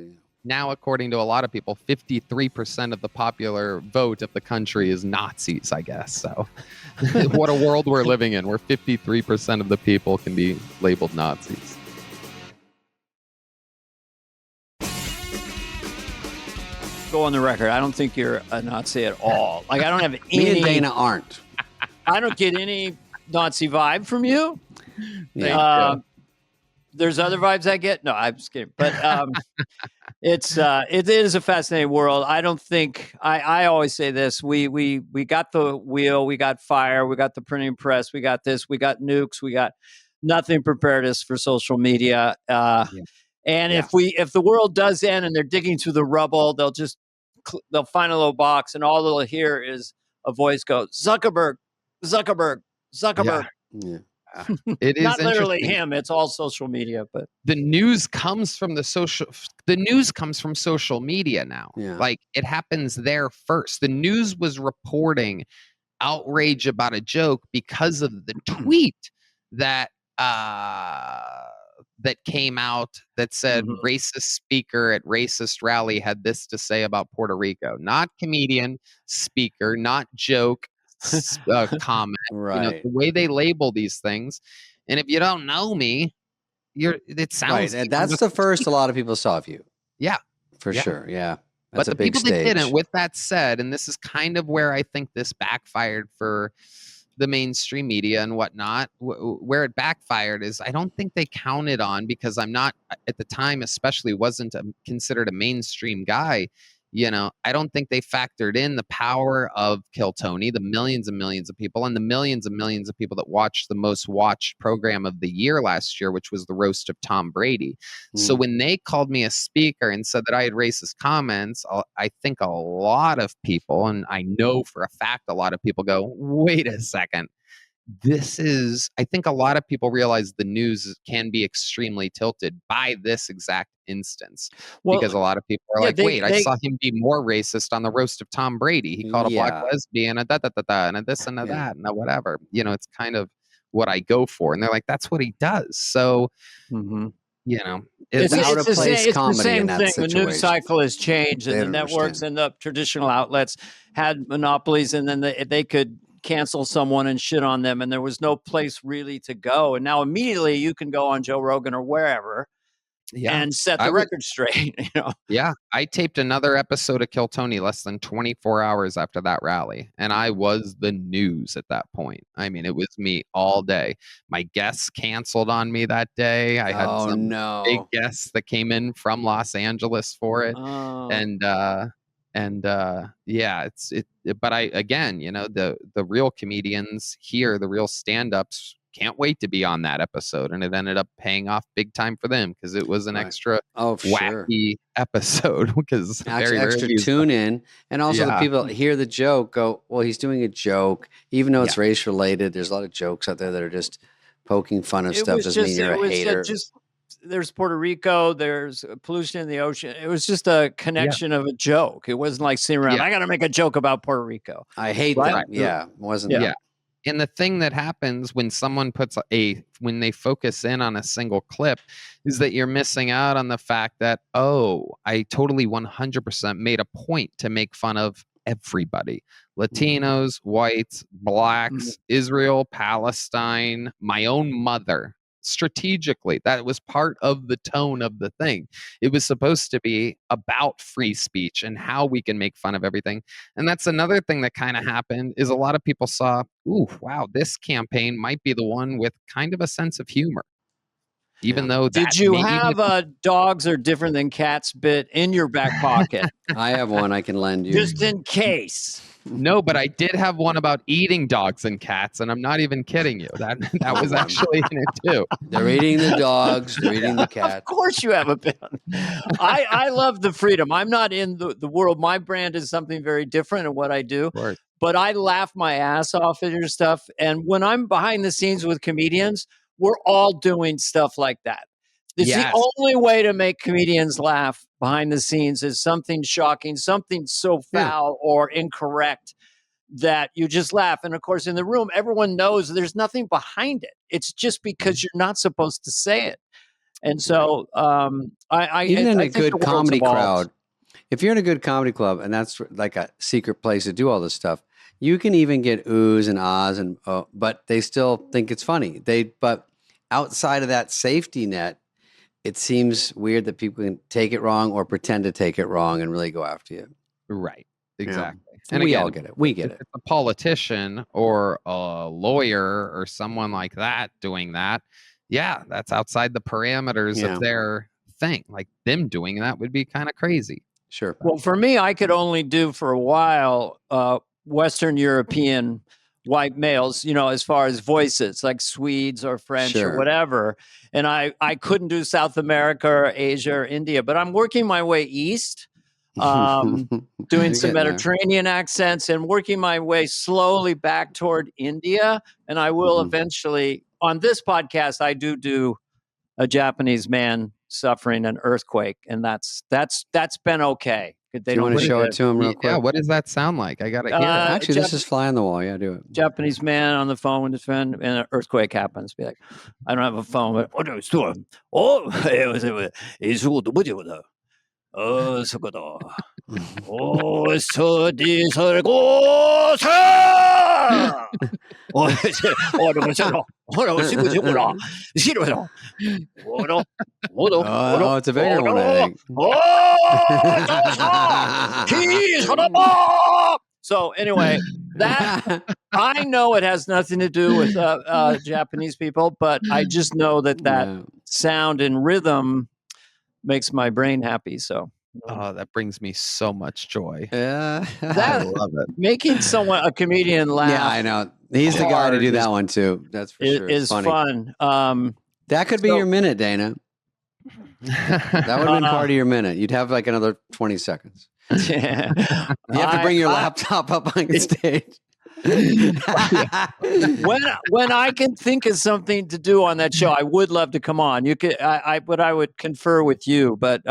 Speaker 3: Now, according to a lot of people, 53% of the popular vote of the country is Nazis, I guess. So what a world we're living in, where 53% of the people can be labeled Nazis.
Speaker 2: Go on the record. I don't think you're a Nazi at all. Like, I don't have any.
Speaker 1: Me and Dana aren't.
Speaker 2: I don't get any Nazi vibe from you. There's other vibes I get. No, I'm just kidding. But it is a fascinating world. I don't think I always say this. We got the wheel, we got fire, we got the printing press, we got this, we got nukes, we got nothing prepared us for social media. And if the world does end and they're digging through the rubble, they'll find a little box, and all they'll hear is a voice go, Zuckerberg.
Speaker 1: Yeah.
Speaker 3: It is
Speaker 2: not literally him. It's all social media, but
Speaker 3: the news comes from social media now. Like, it happens there first. The news was reporting outrage about a joke because of the tweet that came out that said racist speaker at racist rally had this to say about Puerto Rico. Not comedian, speaker, not joke, comment.
Speaker 1: Right.
Speaker 3: You know, the way they label these things. And if you don't know me, it sounds
Speaker 1: right. And that's the first a lot of people saw of you.
Speaker 3: Yeah.
Speaker 1: For sure. Yeah.
Speaker 3: That's but the people that didn't, with that said, and this is kind of where I think this backfired for the mainstream media and whatnot, where it backfired is I don't think they counted on, because I'm not, at the time especially, wasn't considered a mainstream guy. You know, I don't think they factored in the power of Kill Tony, the millions and millions of people, and the millions and millions of people that watched the most watched program of the year last year, which was the roast of Tom Brady. So when they called me a speaker and said that I had racist comments, I think a lot of people, and I know for a fact a lot of people go, wait a second. I think a lot of people realize the news can be extremely tilted by this exact instance, because a lot of people are I saw him be more racist on the roast of Tom Brady. He called a black lesbian a da-da-da-da and a this and a that and a whatever. You know, it's kind of what I go for. And they're like, that's what he does. So, you know,
Speaker 1: it's out of place comedy.
Speaker 2: The same
Speaker 1: in that
Speaker 2: thing.
Speaker 1: situation.
Speaker 2: The news cycle has changed, and the networks and the traditional outlets had monopolies, and then they could cancel someone and shit on them, and there was no place really to go. And now immediately you can go on Joe Rogan or wherever and set the record straight.
Speaker 3: Yeah, I taped another episode of Kill Tony less than 24 hours after that rally, and I was the news at that point. I mean, it was me all day. My guests canceled on me that day. I had some big guests that came in from Los Angeles for it, but again, the real comedians here, the real stand-ups, can't wait to be on that episode, and it ended up paying off big time for them because it was an extra wacky episode. Because
Speaker 1: extra tune in, and also the people hear the joke go, well, he's doing a joke, even though it's race related. There's a lot of jokes out there that are just poking fun of stuff. Doesn't mean you're a hater.
Speaker 2: There's Puerto Rico, there's pollution in the ocean. It was just a connection of a joke. It wasn't like sitting around, I got to make a joke about Puerto Rico.
Speaker 1: I hate that. Yeah. Wasn't that.
Speaker 3: And the thing that happens when someone when they focus in on a single clip is that you're missing out on the fact that, I totally 100% made a point to make fun of everybody. Latinos, whites, blacks, Israel, Palestine, my own mother. Strategically, that was part of the tone of the thing. It was supposed to be about free speech and how we can make fun of everything. And that's another thing that kind of happened is a lot of people saw, wow, this campaign might be the one with kind of a sense of humor. Even though
Speaker 2: did you have dogs are different than cats bit in your back pocket?
Speaker 1: I have one I can lend you.
Speaker 2: Just in case.
Speaker 3: No, but I did have one about eating dogs and cats, and I'm not even kidding you. That was actually in it too.
Speaker 1: They're eating the dogs, they're eating the cats.
Speaker 2: Of course you have a bit. I love the freedom. I'm not in the world. My brand is something very different in what I do. But I laugh my ass off at your stuff. And when I'm behind the scenes with comedians, we're all doing stuff like that. It's the only way to make comedians laugh behind the scenes is something shocking, something so foul or incorrect that you just laugh. And of course, in the room, everyone knows there's nothing behind it. It's just because you're not supposed to say it. And so
Speaker 1: even in a good comedy crowd, if you're in a good comedy club and that's like a secret place to do all this stuff, you can even get oohs and ahs, and but they still think it's funny. But outside of that safety net, it seems weird that people can take it wrong or pretend to take it wrong and really go after you.
Speaker 3: Right. Exactly.
Speaker 1: Yeah. And we all get it. We get it.
Speaker 3: If it's a politician or a lawyer or someone like that doing that, that's outside the parameters of their thing. Like them doing that would be kind of crazy.
Speaker 1: Sure.
Speaker 2: Well, for me, I could only do for a while Western European white males, as far as voices, like Swedes or French or whatever. And I couldn't do South America or Asia or India, but I'm working my way east, doing some Mediterranean accents and working my way slowly back toward India. And I will eventually, on this podcast, I do a Japanese man suffering an earthquake. And that's been okay.
Speaker 1: Do you want to show it to him real quick?
Speaker 3: Yeah, what does that sound like? I got to hear it.
Speaker 1: Actually, this is fly on the wall. Yeah, do it.
Speaker 2: Japanese man on the phone with his friend, and an earthquake happens. Be like, I don't have a phone, but what are you doing? Oh, it's all the Oh, so good. Oh, so this go sa. Oh,
Speaker 1: it's a bigger one, I
Speaker 2: think. So anyway, that I know it has nothing to do with Japanese people, but I just know that sound and rhythm makes my brain happy. So.
Speaker 3: Oh, that brings me so much joy.
Speaker 1: Yeah,
Speaker 3: I love it.
Speaker 2: Making a comedian laugh.
Speaker 1: Yeah, I know. He's the guy to do that one too. That's for sure.
Speaker 2: Is fun.
Speaker 1: That could be your minute, Dana. That would have been part of your minute. You'd have like another 20 seconds.
Speaker 2: Yeah.
Speaker 1: You have to bring your laptop up on stage.
Speaker 2: when I can think of something to do on that show, I would love to come on. You could, I would confer with you, but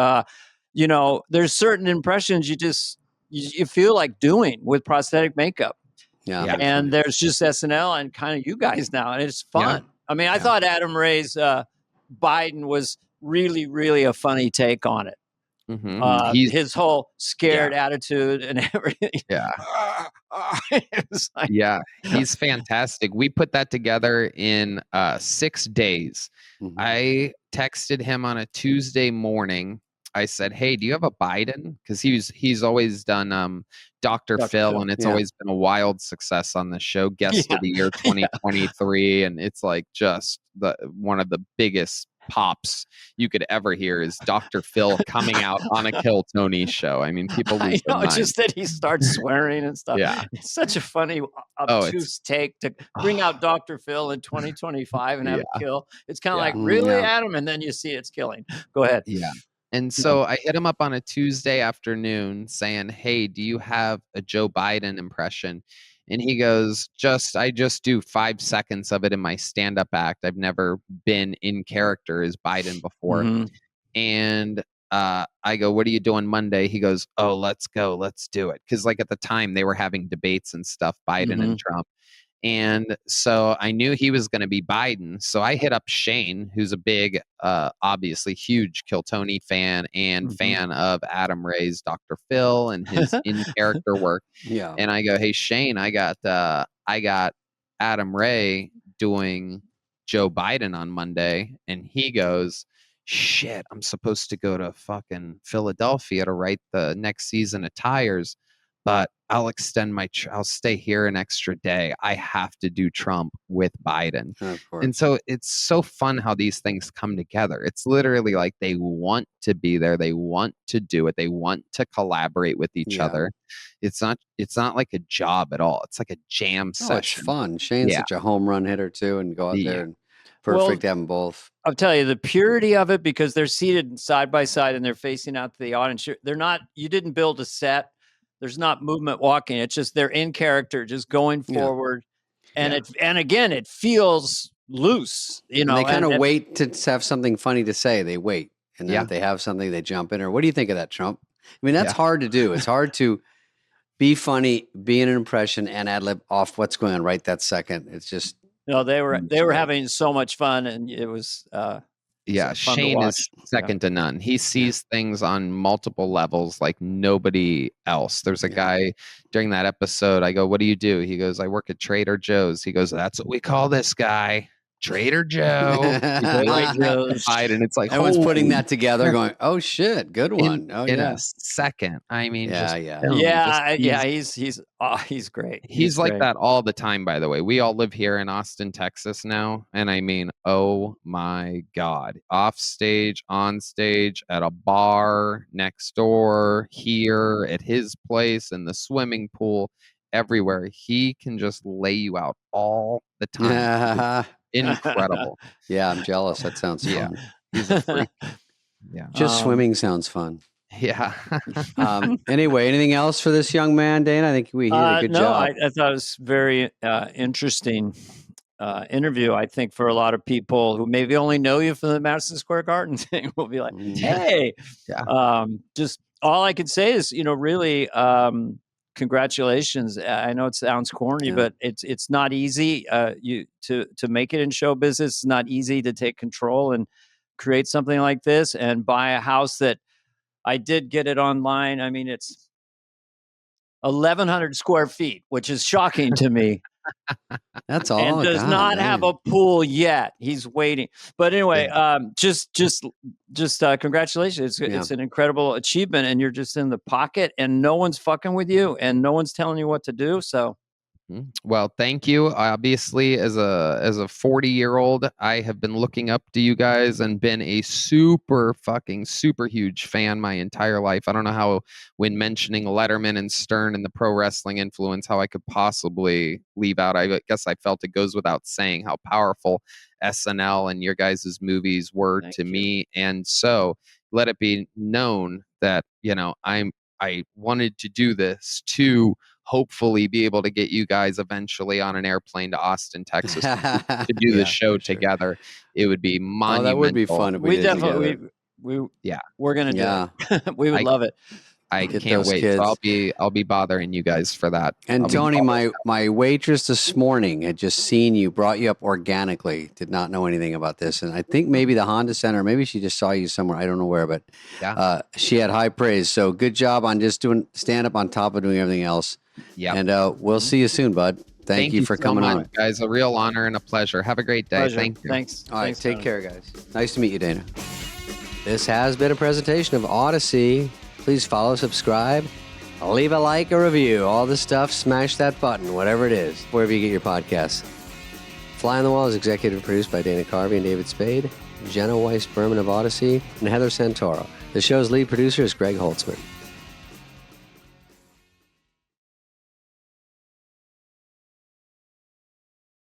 Speaker 2: there's certain impressions you feel like doing with prosthetic makeup.
Speaker 1: Yeah.
Speaker 2: And there's just SNL and kind of you guys now, and it's fun. Yeah. I mean, I thought Adam Ray's Biden was really, really a funny take on it. His whole scared attitude and everything.
Speaker 3: Yeah.
Speaker 2: Like,
Speaker 3: He's fantastic. We put that together in 6 days. I texted him on a Tuesday morning. I said, "Hey, do you have a Biden?" Because he's always done Dr. Phil, and it's always been a wild success on the show. Guest of the year 2023, and it's like just one of the biggest pops you could ever hear is Dr. Phil coming out on a Kill Tony show. I mean, people lose their minds.
Speaker 2: Just that he starts swearing and stuff.
Speaker 3: Yeah.
Speaker 2: It's such a funny, obtuse take to bring out Dr. Phil in 2025 and have it kill. It's kind of like, really, Adam? And then you see it's killing. Go ahead.
Speaker 3: Yeah. And so I hit him up on a Tuesday afternoon saying, "Hey, do you have a Joe Biden impression?" And he goes, I just do 5 seconds of it in my stand-up act. I've never been in character as Biden before. And I go, "What are you doing Monday?" He goes, "Oh, let's go. Let's do it." Because like at the time they were having debates and stuff, Biden and Trump. And so I knew he was going to be Biden. So I hit up Shane, who's a big, obviously huge Kill Tony fan and fan of Adam Ray's Dr. Phil and his in-character work.
Speaker 1: Yeah.
Speaker 3: And I go, "Hey, Shane, I got Adam Ray doing Joe Biden on Monday." And he goes, "Shit, I'm supposed to go to fucking Philadelphia to write the next season of Tires, but I'll extend I'll stay here an extra day. I have to do Trump with Biden." And so it's so fun how these things come together. It's literally like they want to be there. They want to do it. They want to collaborate with each other. It's not like a job at all. It's like a jam session.
Speaker 1: It's fun. Shane's such a home run hitter too, and go out there and perfect to have them both.
Speaker 2: I'll tell you the purity of it, because they're seated side by side and they're facing out to the audience. They're not, you didn't build a set. There's not movement walking. It's just they're in character, just going forward. And again, it feels loose, you know.
Speaker 1: And they kind of wait to have something funny to say. They wait. And then if they have something, they jump in. Or what do you think of that, Trump? I mean, that's hard to do. It's hard to be funny, be in an impression, and ad-lib off what's going on right that second. It's just
Speaker 2: they were having so much fun, and it was
Speaker 3: Shane is second to none. He sees things on multiple levels like nobody else. There's a guy during that episode, I go, "What do you do?" He goes, "I work at Trader Joe's." He goes, "That's what we call this guy, Trader Joe." And it's like
Speaker 1: everyone's putting that together going, "Oh shit, good one."
Speaker 3: In a second. I mean,
Speaker 2: he's great.
Speaker 3: He's like that all the time, by the way. We all live here in Austin, Texas now. And I mean, oh my God. Off stage, on stage, at a bar, next door, here, at his place, in the swimming pool, everywhere. He can just lay you out all the time. Incredible.
Speaker 1: I'm jealous. That sounds fun.
Speaker 3: He's a freak.
Speaker 1: Just swimming sounds fun.
Speaker 3: Yeah.
Speaker 1: Anyway, anything else for this young man, Dana? I think we did a good job.
Speaker 2: I thought it was very interesting interview. I think for a lot of people who maybe only know you from the Madison Square Garden thing will be like, "Hey," just all I can say is, really, congratulations. I know it sounds corny, but it's not easy. To make it in show business. It's not easy to take control and create something like this and buy a house that I did get it online. I mean, it's 1,100 square feet, which is shocking to me.
Speaker 1: That's all.
Speaker 2: And does not have a pool yet. He's waiting. But anyway, just congratulations. It's an incredible achievement, and you're just in the pocket, and no one's fucking with you, and no one's telling you what to do. So.
Speaker 3: Well, thank you. Obviously, as a 40-year-old, I have been looking up to you guys and been a super huge fan my entire life. I don't know how, when mentioning Letterman and Stern and the pro wrestling influence, how I could possibly leave out. I guess I felt it goes without saying how powerful SNL and your guys' movies were to me. And so let it be known that, I wanted to do this to hopefully be able to get you guys eventually on an airplane to Austin, Texas to do the show together. It would be monumental.
Speaker 1: That would be fun if we did
Speaker 2: definitely we're gonna do it. We would love it.
Speaker 3: I
Speaker 1: Get
Speaker 3: can't
Speaker 1: those
Speaker 3: wait.
Speaker 1: kids.
Speaker 3: So I'll be bothering you guys for that.
Speaker 1: And Tony, my waitress this morning had just seen you, brought you up organically, did not know anything about this. And I think maybe the Honda Center, maybe she just saw you somewhere. I don't know where, but she had high praise. So good job on just doing stand up on top of doing everything else. Yeah. And we'll see you soon, bud. Thank you for coming on.
Speaker 3: Guys, a real honor and a pleasure. Have a great day.
Speaker 2: Pleasure.
Speaker 3: Thank you.
Speaker 2: Thanks.
Speaker 1: All right.
Speaker 2: Thanks,
Speaker 1: Take
Speaker 2: Tony.
Speaker 1: care, guys. Nice to meet you, Dana. This has been a presentation of Audacy. Please follow, subscribe, leave a like, a review, all this stuff. Smash that button, whatever it is, wherever you get your podcasts. Fly on the Wall is executive produced by Dana Carvey and David Spade, Jenna Weiss Berman of Audacy, and Heather Santoro. The show's lead producer is Greg Holtzman.